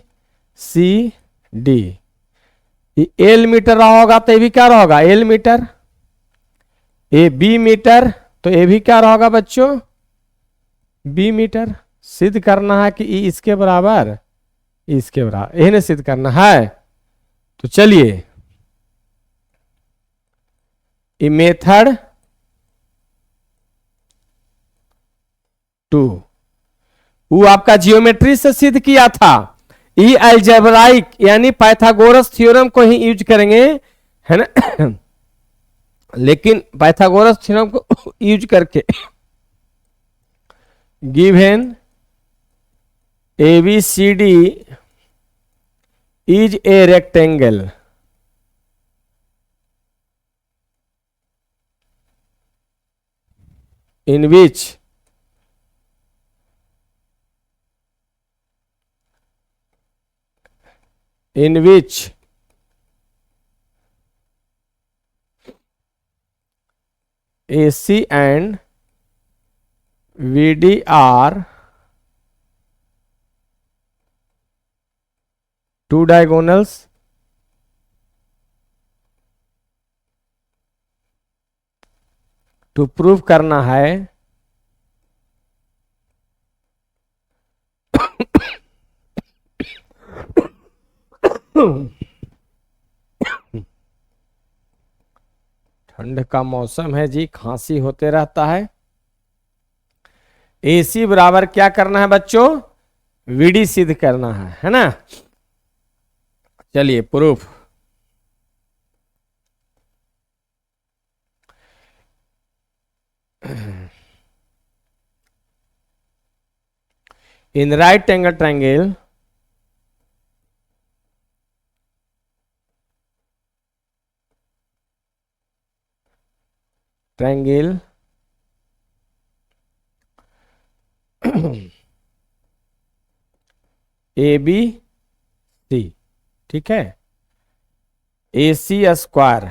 एल मीटर रहा होगा तो ये भी क्या रहेगा, एल मीटर, AB मीटर तो ये भी क्या रहेगा बच्चों, B मीटर। सिद्ध करना है कि E इसके बराबर, इसके बराबर, यही सिद्ध करना है। तो चलिए, ये मेथड 2 वो आपका जियोमेट्री से सिद्ध किया था, ई अलजेब्राइक यानी पाइथागोरस थ्योरम को ही यूज करेंगे, है ना। लेकिन पाइथागोरस थ्योरम को यूज करके given ABCD is a rectangle in which AC and VD are two diagonals to prove करना है ठंड का मौसम है जी, खांसी होते रहता है। AC बराबर क्या करना है बच्चों, VD सिद्ध करना है ना। चलिए proof, in right angle triangle ABC, ठीक है, AC square,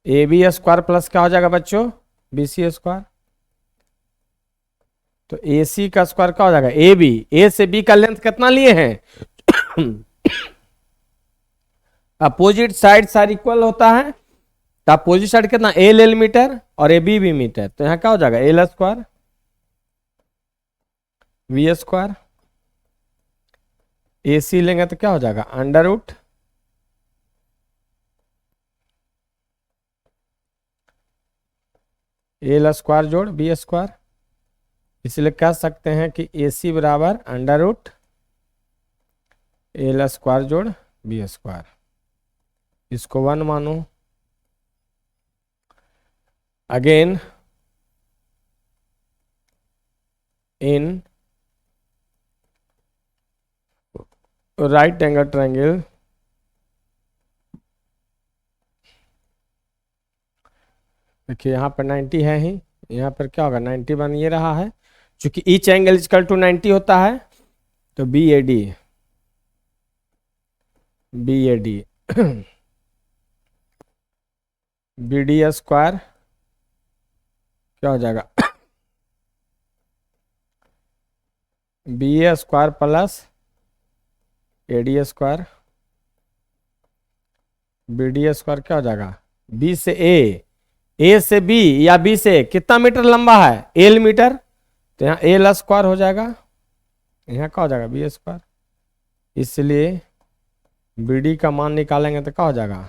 AB square plus क्या हो जाएगा बच्चों, BC स्क्वायर। तो AC का स्क्वायर क्या हो जाएगा, AB, A से B का लेंथ कितना लिए हैं अपोजिट साइड साइड इक्वल होता है, तो अपोजिट साइड कितना, L मीटर और AB भी मीटर, तो यहां क्या हो जाएगा, L square V square. AC लेंगे तो क्या हो जाएगा, अंडर रूट L स्क्वायर जोड़ B स्क्वायर। इसलिए कह सकते हैं कि AC बराबर अंडर रूट L स्क्वायर जोड़ B स्क्वायर। इसको 1 मानो। Again in right angle triangle देखिए यहाँ पर 90 है ही, यहाँ पर क्या होगा 90 बन ये रहा है, चूंकि ईच एंगल इक्वल टू 90 होता है, तो BAD BD स्क्वायर क्या हो जाएगा BA square plus AD square, BD square क्या हो जाएगा, B से A से B या B से कितना मीटर लंबा है, L मीटर, तो यहाँ L स्क्वायर हो जाएगा, यहाँ क्या हो जाएगा B स्क्वायर। इसलिए BD का मान निकालेंगे तो क्या हो जाएगा,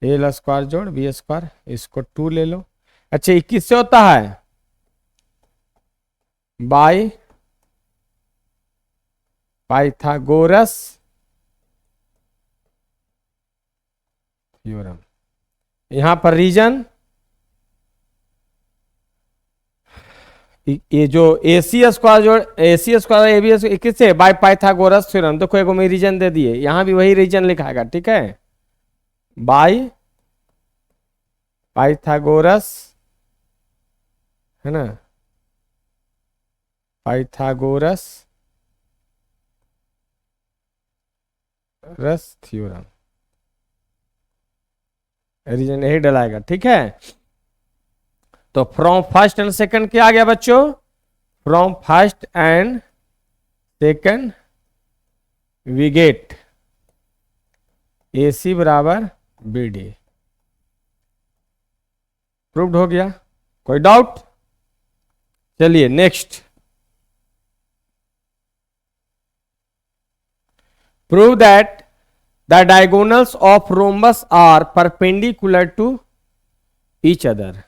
L स्क्वायर जोड़ B स्क्वायर, इसको 2 ले लो। अच्छा 21 से होता है, बाय पाइथागोरस थ्योरम। यहां पर रीजन, ये जो AC स्क्वायर जो AC स्क्वायर AB किससे, बाय पाइथागोरस थ्योरम। देखो एक में रीजन दे दिए, यहां भी वही रीजन लिखाएगा, ठीक है, बाय पाइथागोरस, है ना, पाइथागोरस थ्योरम, रीजन यही डलाएगा, ठीक है। तो फ्रॉम फर्स्ट एंड सेकंड क्या आ गया बच्चों, from first and second we get AC बराबर BD। प्रूव्ड हो गया, कोई डाउट? चलिए next, prove that the diagonals of rhombus are perpendicular to each other.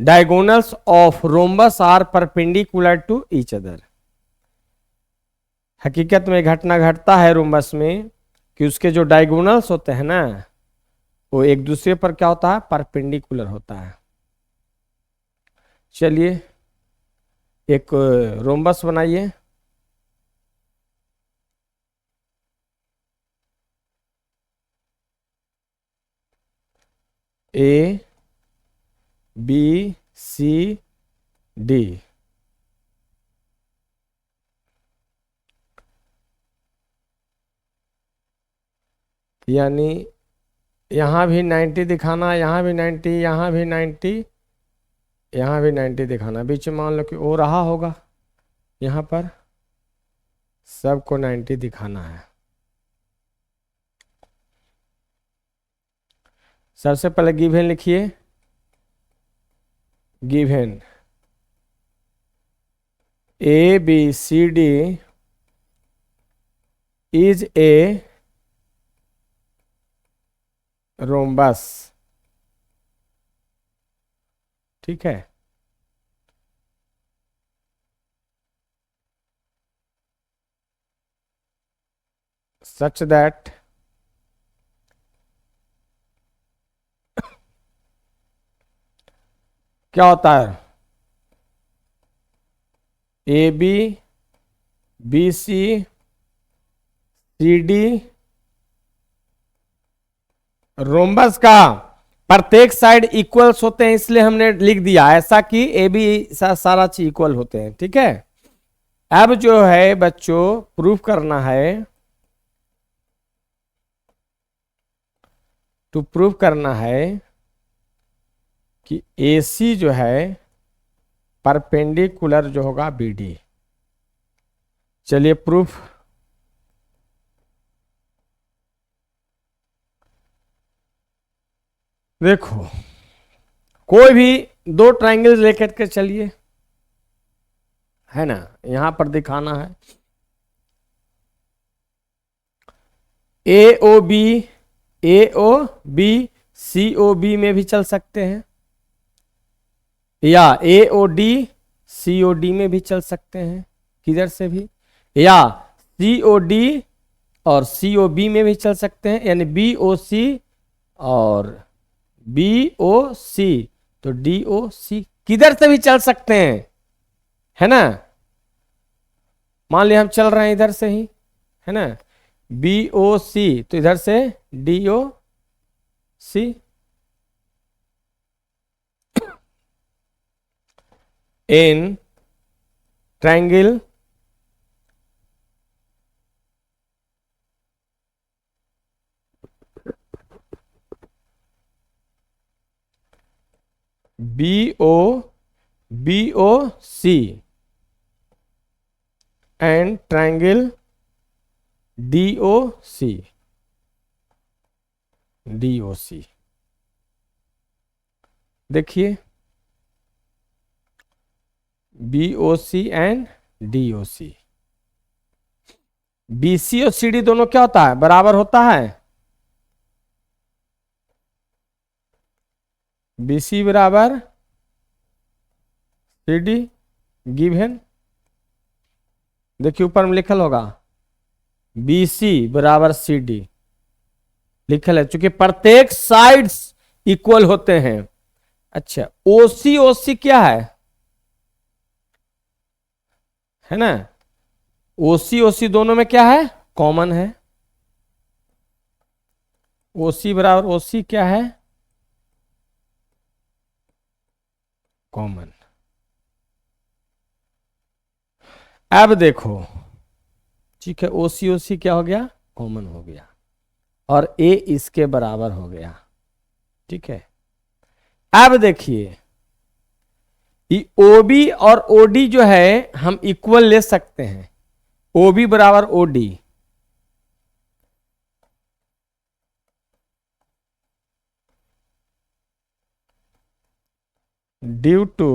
Diagonals of rhombus are perpendicular to each other. हकीकत में घटना घटता है रोम्बस में कि उसके जो डायगोनल्स होते हैं ना, वो एक दूसरे पर क्या होता है, परपेंडिकुलर होता है। चलिए एक रोम्बस बनाइए, ABCD, यानी यहां भी 90 दिखाना, यहां भी 90, यहां भी 90, यहां भी 90 दिखाना। बीच में मान लो कि ओ रहा होगा, यहां पर सबको 90 दिखाना है। सबसे पहले गिवन लिखिए, given ABCD is a rhombus, ठीक है। सच दैट क्या होता है, ABCD रोम्बस का प्रत्येक साइड इक्वल्स होते हैं, इसलिए हमने लिख दिया ऐसा कि AB सारा चीज इक्वल होते हैं, ठीक है। अब जो है बच्चों प्रूफ करना है, टू प्रूव करना है कि AC जो है परपेंडिकुलर जो होगा BD। चलिए प्रूफ, देखो कोई भी दो ट्रायंगल लेकर के चलिए, है ना, यहां पर दिखाना है AOB, AOB COB में भी चल सकते हैं, या AOD COD में भी चल सकते हैं, किधर से भी, या COD और COB में भी चल सकते हैं, यानी BOC और BOC, तो DOC किधर से भी चल सकते हैं, है ना। मान लिया हम चल रहे हैं इधर से ही, है ना, BOC तो इधर से DOC, in triangle BOC and triangle DOC, देखिए BOC एंड DOC, BC और CD दोनों क्या होता है, बराबर होता है, BC बराबर CD गिवन, देखिए ऊपर में लिखल होगा BC बराबर CD, लिखल है, चूंकि प्रत्येक साइड्स इक्वल होते हैं। अच्छा, ओसी ओसी क्या है ना, ओसी ओसी दोनों में क्या है, कॉमन है। ओसी बराबर ओसी क्या है, कॉमन। अब देखो, ठीक है, ओसी ओसी क्या हो गया, कॉमन हो गया, और ए इसके बराबर हो गया। ठीक है, अब देखिए, ओबी और ओडी जो है हम इक्वल ले सकते हैं। ओबी बराबर ओडी, ड्यू टू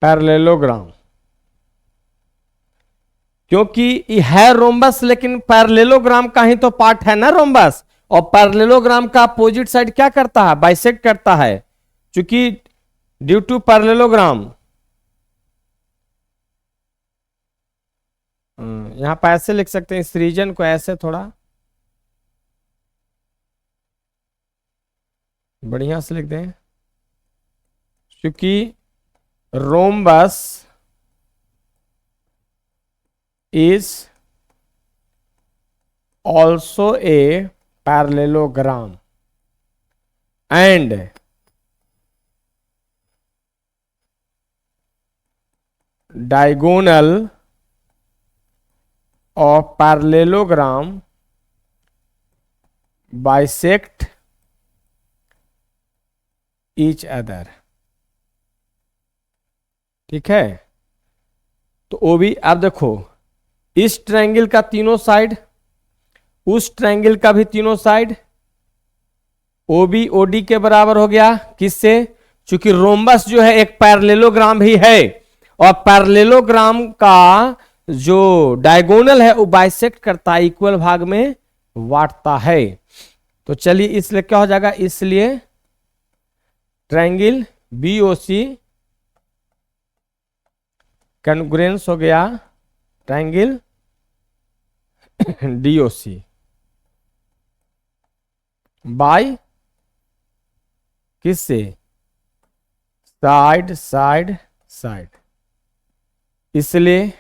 पैरेललोग्राम, क्योंकि ये है रोम्बस, लेकिन पैरेललोग्राम का ही तो पार्ट है ना रोम्बस, और पैरेललोग्राम का अपोजिट साइड क्या करता है, बाइसेक्ट करता है। क्योंकि ड्यू टू पैरेललोग्राम, यहां पर ऐसे लिख सकते हैं, इस रीजन को ऐसे थोड़ा बढ़िया से लिख दें, क्योंकि rhombus is also a parallelogram and diagonal of parallelogram bisect each other। ठीक है, तो वो भी आप देखो, इस ट्रायंगल का तीनों साइड, उस ट्रायंगल का भी तीनों side O B O D के बराबर हो गया। किससे, क्योंकि रोम्बस जो है एक पैरेललोग्राम भी है, और पैरेललोग्राम का जो डायगोनल है वो बाइसेक्ट करता है, इक्वल भाग में बांटता है। तो चलिए, इसलिए क्या हो जाएगा, इसलिए ट्रायंगल बी ओ सी कॉन्ग्रुएंस हो गया ट्रायंगल डी ओ सी बाय किससे, साइड साइड साइड। इसलिए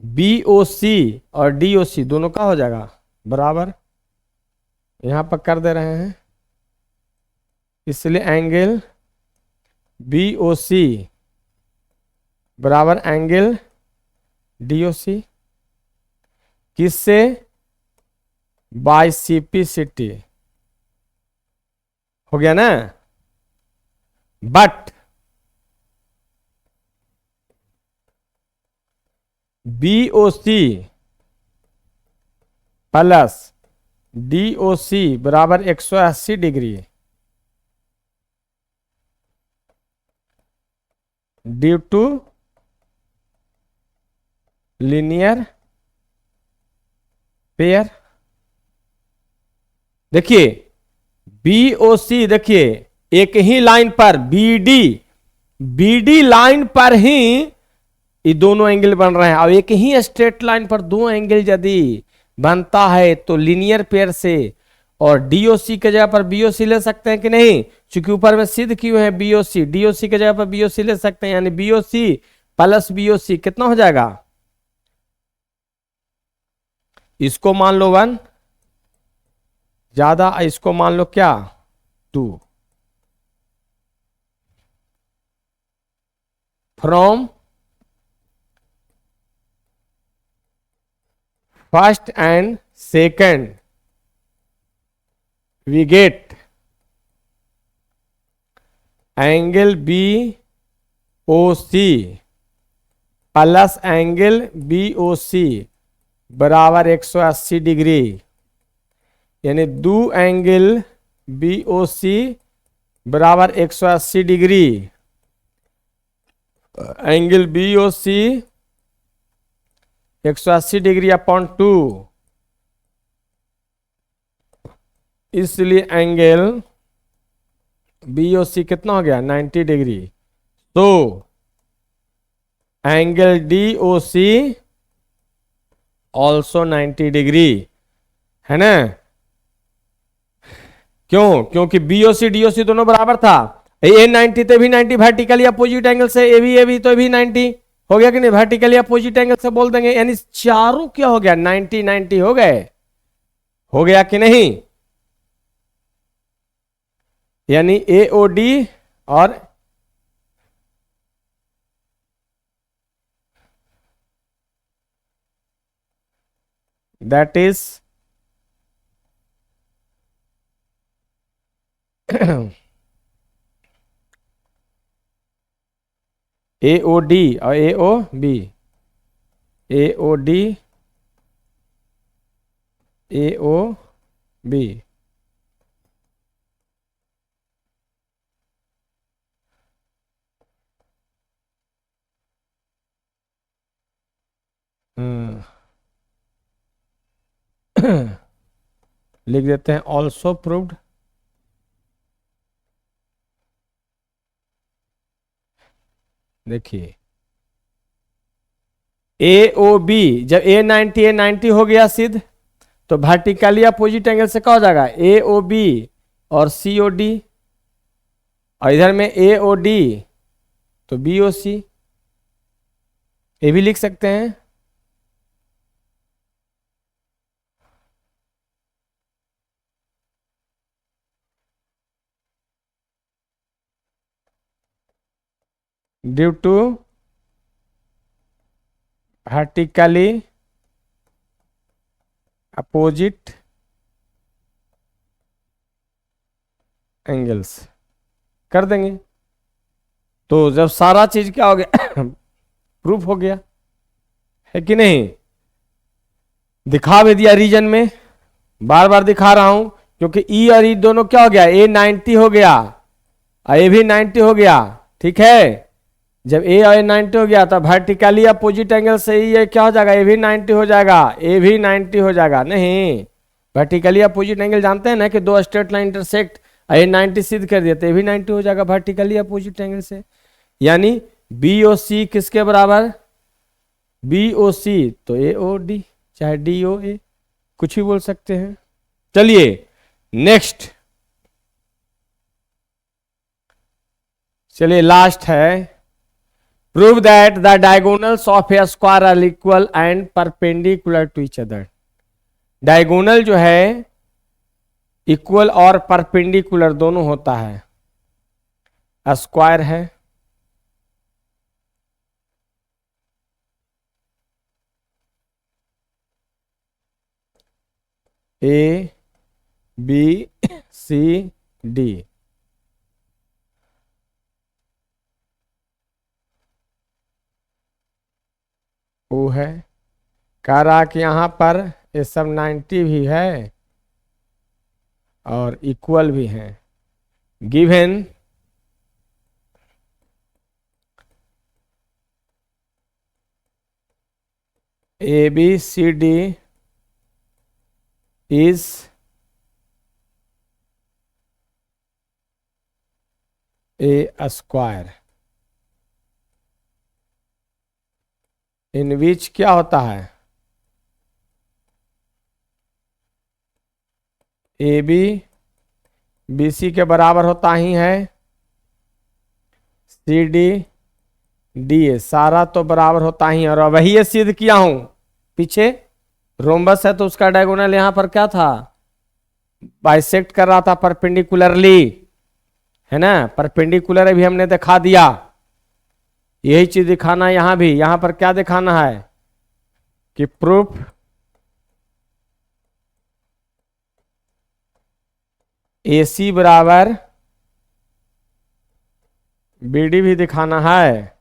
बी ओ सी और डी ओ सी दोनों का हो जाएगा बराबर, यहां पर कर दे रहे हैं। इसलिए एंगल बी ओ सी बराबर एंगल डी ओ सी, किससे, बाय सीपीसिटी हो गया ना। But B O C plus D O C बराबर 180 degree due to linear pair. देखिए बी ओ सी, देखिए एक ही लाइन पर बी डी लाइन पर ही ये दोनों एंगल बन रहे हैं, और एक ही स्ट्रेट लाइन पर दो एंगल यदि बनता है तो लीनियर पेयर से, और डीओसी के जगह पर बीओसी ले सकते हैं कि नहीं, क्योंकि ऊपर में सिद्ध किए हैं बीओसी, डीओसी के जगह पर बीओसी ले सकते हैं, यानी बीओसी प्लस बीओसी कितना हो जाएगा, इसको मान लो 1 ज्यादा, इसको मान लो क्या 2, from first and second we get angle BOC plus angle BOC बराबर 180 डिग्री, यानी दो एंगल BOC बराबर 180 degree, angle BOC 180 degree upon 2, इसलिए एंगल BOC कितना हो गया 90 डिग्री। तो एंगल DOC ऑल्सो 90 डिग्री, है ना। क्यों? क्योंकि BOC DOC दोनों बराबर था। ए 90 तो भी 90 वर्टिकली अपोजिट एंगल से, ए भी तो भी 90 हो गया कि नहीं, वर्टिकली अपोजिट एंगल से बोल देंगे, यानी चारों क्या हो गया, 90 90 हो गए, हो गया कि नहीं। यानी AOD और दैट इज AOD और AOB, AOD AOB, लिख देते हैं ऑल्सो प्रूव्ड। देखिए AOB, जब A90 हो गया सिद्ध, तो वर्टिकली अपोजिट एंगल से क्या हो जाएगा, AOB और COD, और इधर में AOD तो BOC, ये भी लिख सकते हैं। Due to vertically opposite angles कर देंगे, तो जब सारा चीज क्या हो गया प्रूफ हो गया, है कि नहीं। दिखा भी दिया रीजन में, बार बार दिखा रहा हूं, क्योंकि ई और ई दोनों क्या हो गया, ए 90 हो गया और ए भी 90 हो गया, ठीक है। जब ए और ए 90 हो गया तो वर्टिकली अपोजिट एंगल से ही ये क्या हो जाएगा, ए भी 90 हो जाएगा, ए भी 90 हो जाएगा। नहीं, वर्टिकली अपोजिट एंगल जानते हैं ना कि दो स्ट्रेट लाइन इंटरसेक्ट, ए 90 सिद्ध कर दिया तो ए भी 90 हो जाएगा वर्टिकली अपोजिट एंगल से। यानी BOC किसके बराबर, BOC तो AOD, चाहे DOA, कुछ भी बोल सकते हैं। चलिए नेक्स्ट, चलिए लास्ट है, prove that the diagonals of a square are equal and perpendicular to each other. Diagonal जो है इक्वल और परपेंडिकुलर दोनों होता है। स्क्वायर है, ABCD, वो है, कह रहा कि यहां पर ये सब 90 भी है और इक्वल भी है। Given ABCD is a square in which क्या होता है, AB BC के बराबर होता ही है, CD DA सारा तो बराबर होता ही है। और वही ये सिद्ध किया हूं, पीछे रोम्बस है तो उसका डायगोनल यहां पर क्या था, बाइसेक्ट कर रहा था परपेंडिकुलरली, है ना, परपेंडिकुलर भी हमने दिखा दिया। यही चीज दिखाना है यहां भी, यहां पर क्या दिखाना है कि प्रूफ AC बराबर BD भी दिखाना है,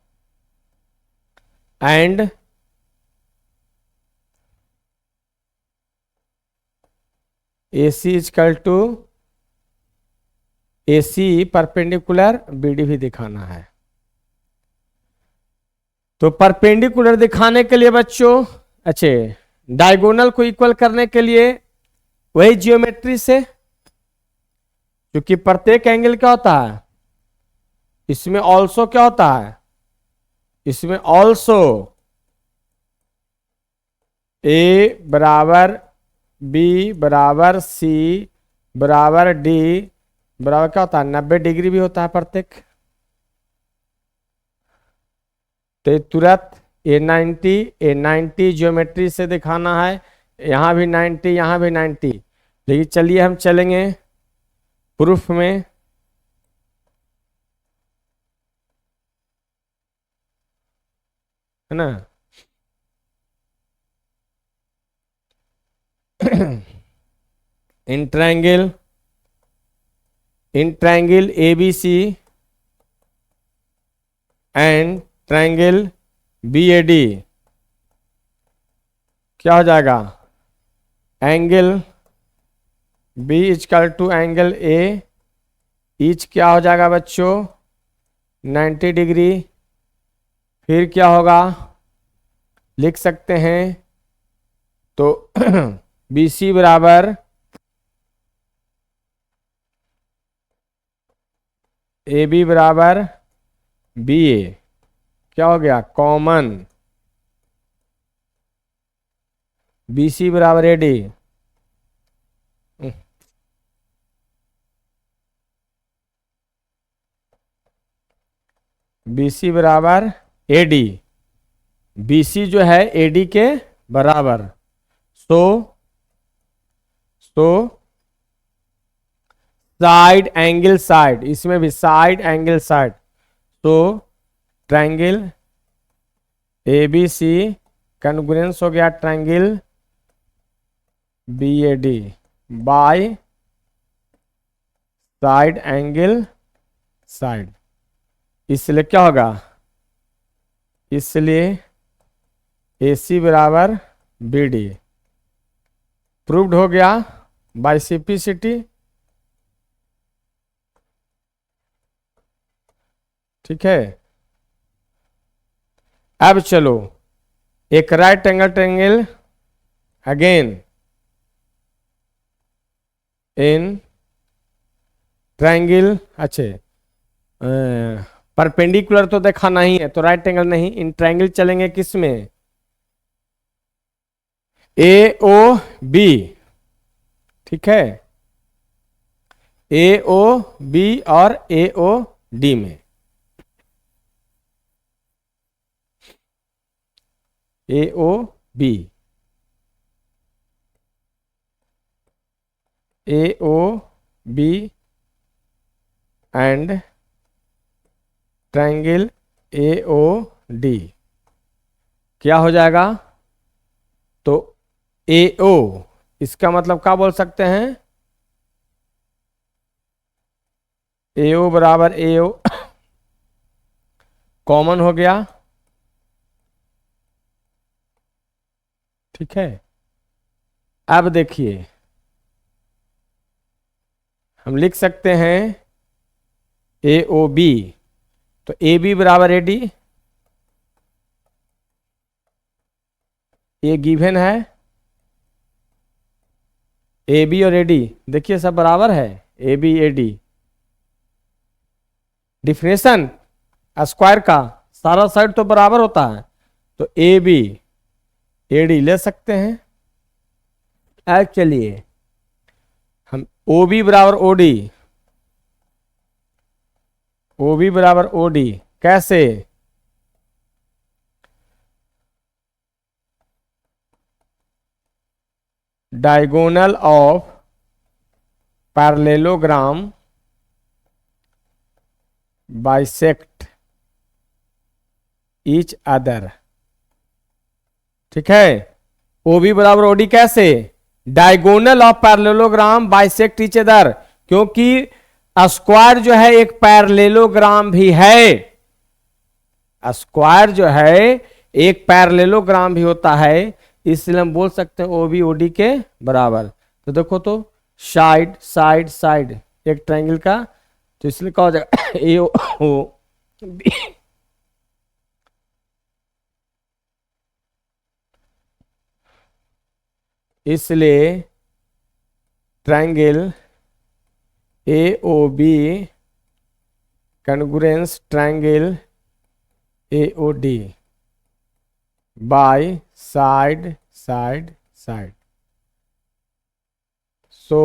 and AC equal to AC perpendicular BD भी दिखाना है। तो परपेंडिकुलर दिखाने के लिए बच्चों, अच्छे डायगोनल को इक्वल करने के लिए वही जियोमेट्री से, क्योंकि प्रत्येक एंगल क्या होता है, इसमें ऑल्सो क्या होता है, इसमें ऑल्सो ए बराबर बी बराबर सी बराबर डी बराबर क्या होता है, 90 डिग्री भी होता है प्रत्येक। तो तुरंत ए 90 ज्योमेट्री से दिखाना है, यहाँ भी 90 यहाँ भी 90। लेकिन चलिए हम चलेंगे प्रूफ में। है ना in triangle A B C and triangle B A D क्या हो जाएगा, angle B equal to angle A each क्या हो जाएगा बच्चों 90 डिग्री। फिर क्या होगा, लिख सकते हैं तो बी सी बराबर ए बी बराबर बी ए क्या हो गया कॉमन, बी सी बराबर ए डी। बी सी बराबर ए डी, बी सी जो है ए डी के बराबर। सो साइड एंगल साइड, इसमें भी साइड एंगल साइड। तो triangle A B C congruence हो गया triangle B A D by side angle side. इसलिए क्या होगा, इसलिए ए सी बराबर बी डी प्रूव्ड हो गया बाय सिंप्लिसिटी। ठीक है, अब चलो एक right angle triangle again in triangle, अच्छे परपेंडिकुलर तो देखा नहीं है तो राइट एंगल नहीं, इन ट्रायंगल चलेंगे किस में, ए ओ बी। ठीक है, ए ओ बी और ए ओ डी में, A O B A O B and triangle A O D क्या हो जाएगा, तो ए ओ इसका मतलब क्या बोल सकते हैं, ए ओ बराबर ए ओ कॉमन हो गया। ठीक है, अब देखिए हम लिख सकते हैं ए ओ बी, तो ए बी बराबर ए डी, ये गिवन है ए बी और ए डी देखिए सब बराबर है, A B A D definition square का सारा साइड तो बराबर होता है, तो ए बी ए डी ले सकते हैं। अब चलिए हम ओ बी बराबर ओ डी, ओ बी बराबर ओ डी कैसे, diagonal of parallelogram bisect each other. ठीक है, ओ बी बराबर ओ डी कैसे, diagonal of parallelogram bisect each other, क्योंकि स्क्वायर जो है एक पैरेललोग्राम भी है, स्क्वायर जो है एक पैरेललोग्राम भी होता है, इसलिए हम बोल सकते हैं ओ बी ओ डी के बराबर। तो देखो तो साइड साइड साइड एक ट्रायंगल का, तो इसलिए क्या हो जाएगा ए ओ बी, इसलिए triangle A O B congruence triangle AOD by side. So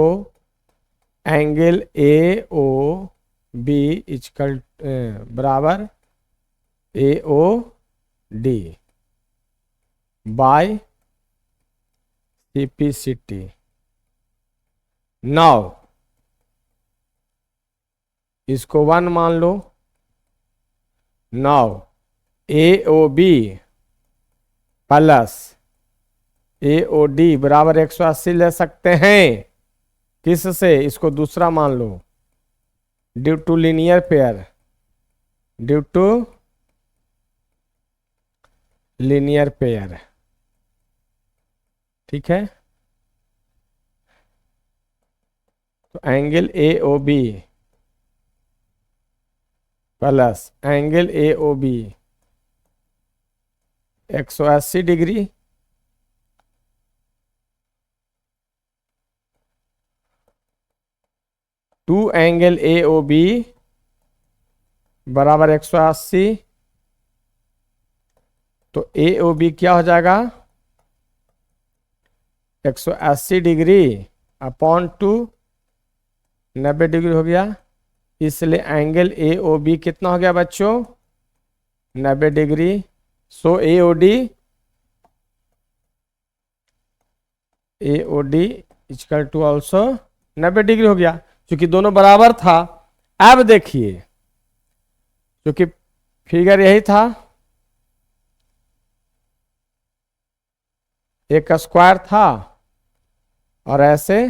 angle AOB equal बराबर AOD बाय CPCT. नाउ इसको 1 मान लो. नाउ AOB प्लस AOD बराबर 180 ले सकते हैं. किस से? इसको दूसरा मान लो. Due to linear pair. Due to linear pair. ठीक है. तो angle AOB plus angle AOB 180 degree two angle AOB बराबर 180. तो AOB क्या हो जाएगा? 180 डिग्री अपॉन 2 90 डिग्री हो गया. इसलिए एंगल AOB कितना हो गया बच्चों? 90 degree. So AOD equal to also 90 degree हो गया, क्योंकि दोनों बराबर था. अब देखिए, क्योंकि फिगर यही था, एक स्क्वायर था और ऐसे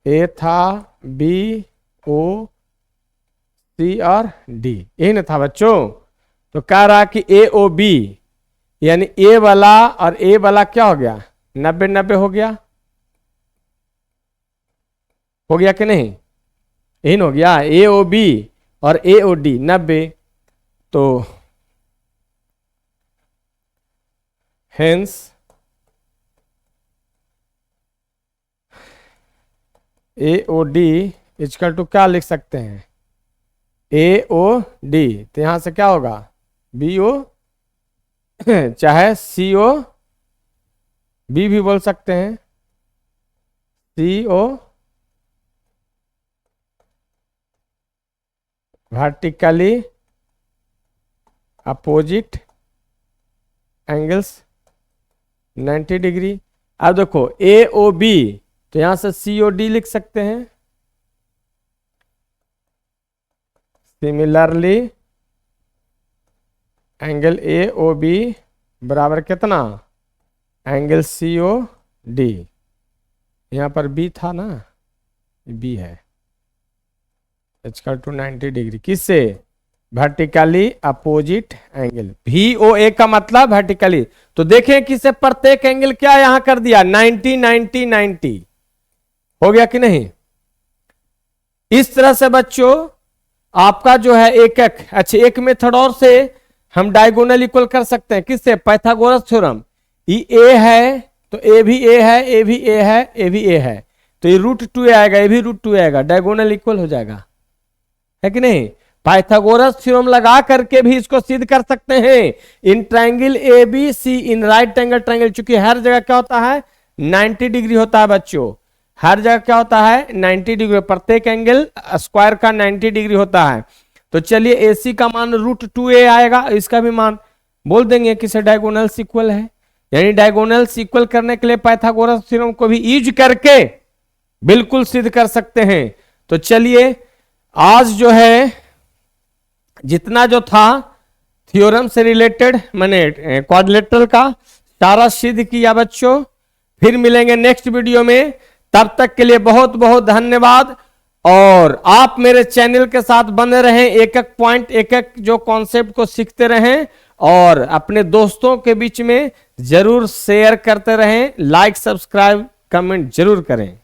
A था, B, O, C और D, यही ना था बच्चों. तो कह रहा कि AOB यानी A वाला और A वाला क्या हो गया? 90-90 हो गया. हो गया कि नहीं? यही हो गया. AOB और AOD 90. तो हेंस AOD इक्वल टू क्या लिख सकते हैं? AOD. तो यहां से क्या होगा? BO चाहे CO B भी बोल सकते हैं. CO vertically opposite angles 90 degree. अब देखो AOB, तो यहां से COD लिख सकते हैं. सिमिलरली एंगल AOB बराबर कितना? Angle COD. यहां पर B था ना, B है, इक्वल टू 90 डिग्री. किससे? Vertically opposite angle. VOA का मतलब वर्टिकली. तो देखें किसे प्रत्येक एंगल क्या यहां कर दिया? 90 90 90. हो गया कि नहीं? इस तरह से बच्चों आपका जो है एक एक मेथड और से हम डायगोनल इक्वल कर सकते हैं. किससे? Pythagoras theorem. ये A है तो A भी A है, A भी A है, A भी A है, तो ये √2A आएगा, ये भी √2A आएगा. डायगोनल इक्वल हो जाएगा, है कि नहीं? पाइथागोरस थ्योरम लगा करके भी इसको सिद्ध कर सकते हैं. In triangle ABC in right angle triangle, चूंकि हर जगह क्या होता है? 90 डिग्री होता है बच्चों. हर जगह क्या होता है? 90 डिग्री. प्रत्येक एंगल स्क्वायर का 90 डिग्री होता है. तो चलिए AC का मान √2A आएगा, इसका भी मान बोल देंगे कि डायगोनल इक्वल है. यानी डायगोनल इक्वल करने के लिए पाइथागोरस थ्योरम को भी यूज करके बिल्कुल सिद्ध कर सकते हैं. तो चलिए आज जो है जितना जो था थ्योरम से रिलेटेड मैंने क्वाड्रिलेटरल का सारा सिद्ध किया बच्चों. फिर मिलेंगे नेक्स्ट वीडियो में. तब तक के लिए बहुत बहुत धन्यवाद. और आप मेरे चैनल के साथ बने रहें, एक एक पॉइंट एक एक जो कॉन्सेप्ट को सीखते रहें और अपने दोस्तों के बीच में जरूर शेयर करते रहें. लाइक सब्सक्राइब कमेंट जरूर करें.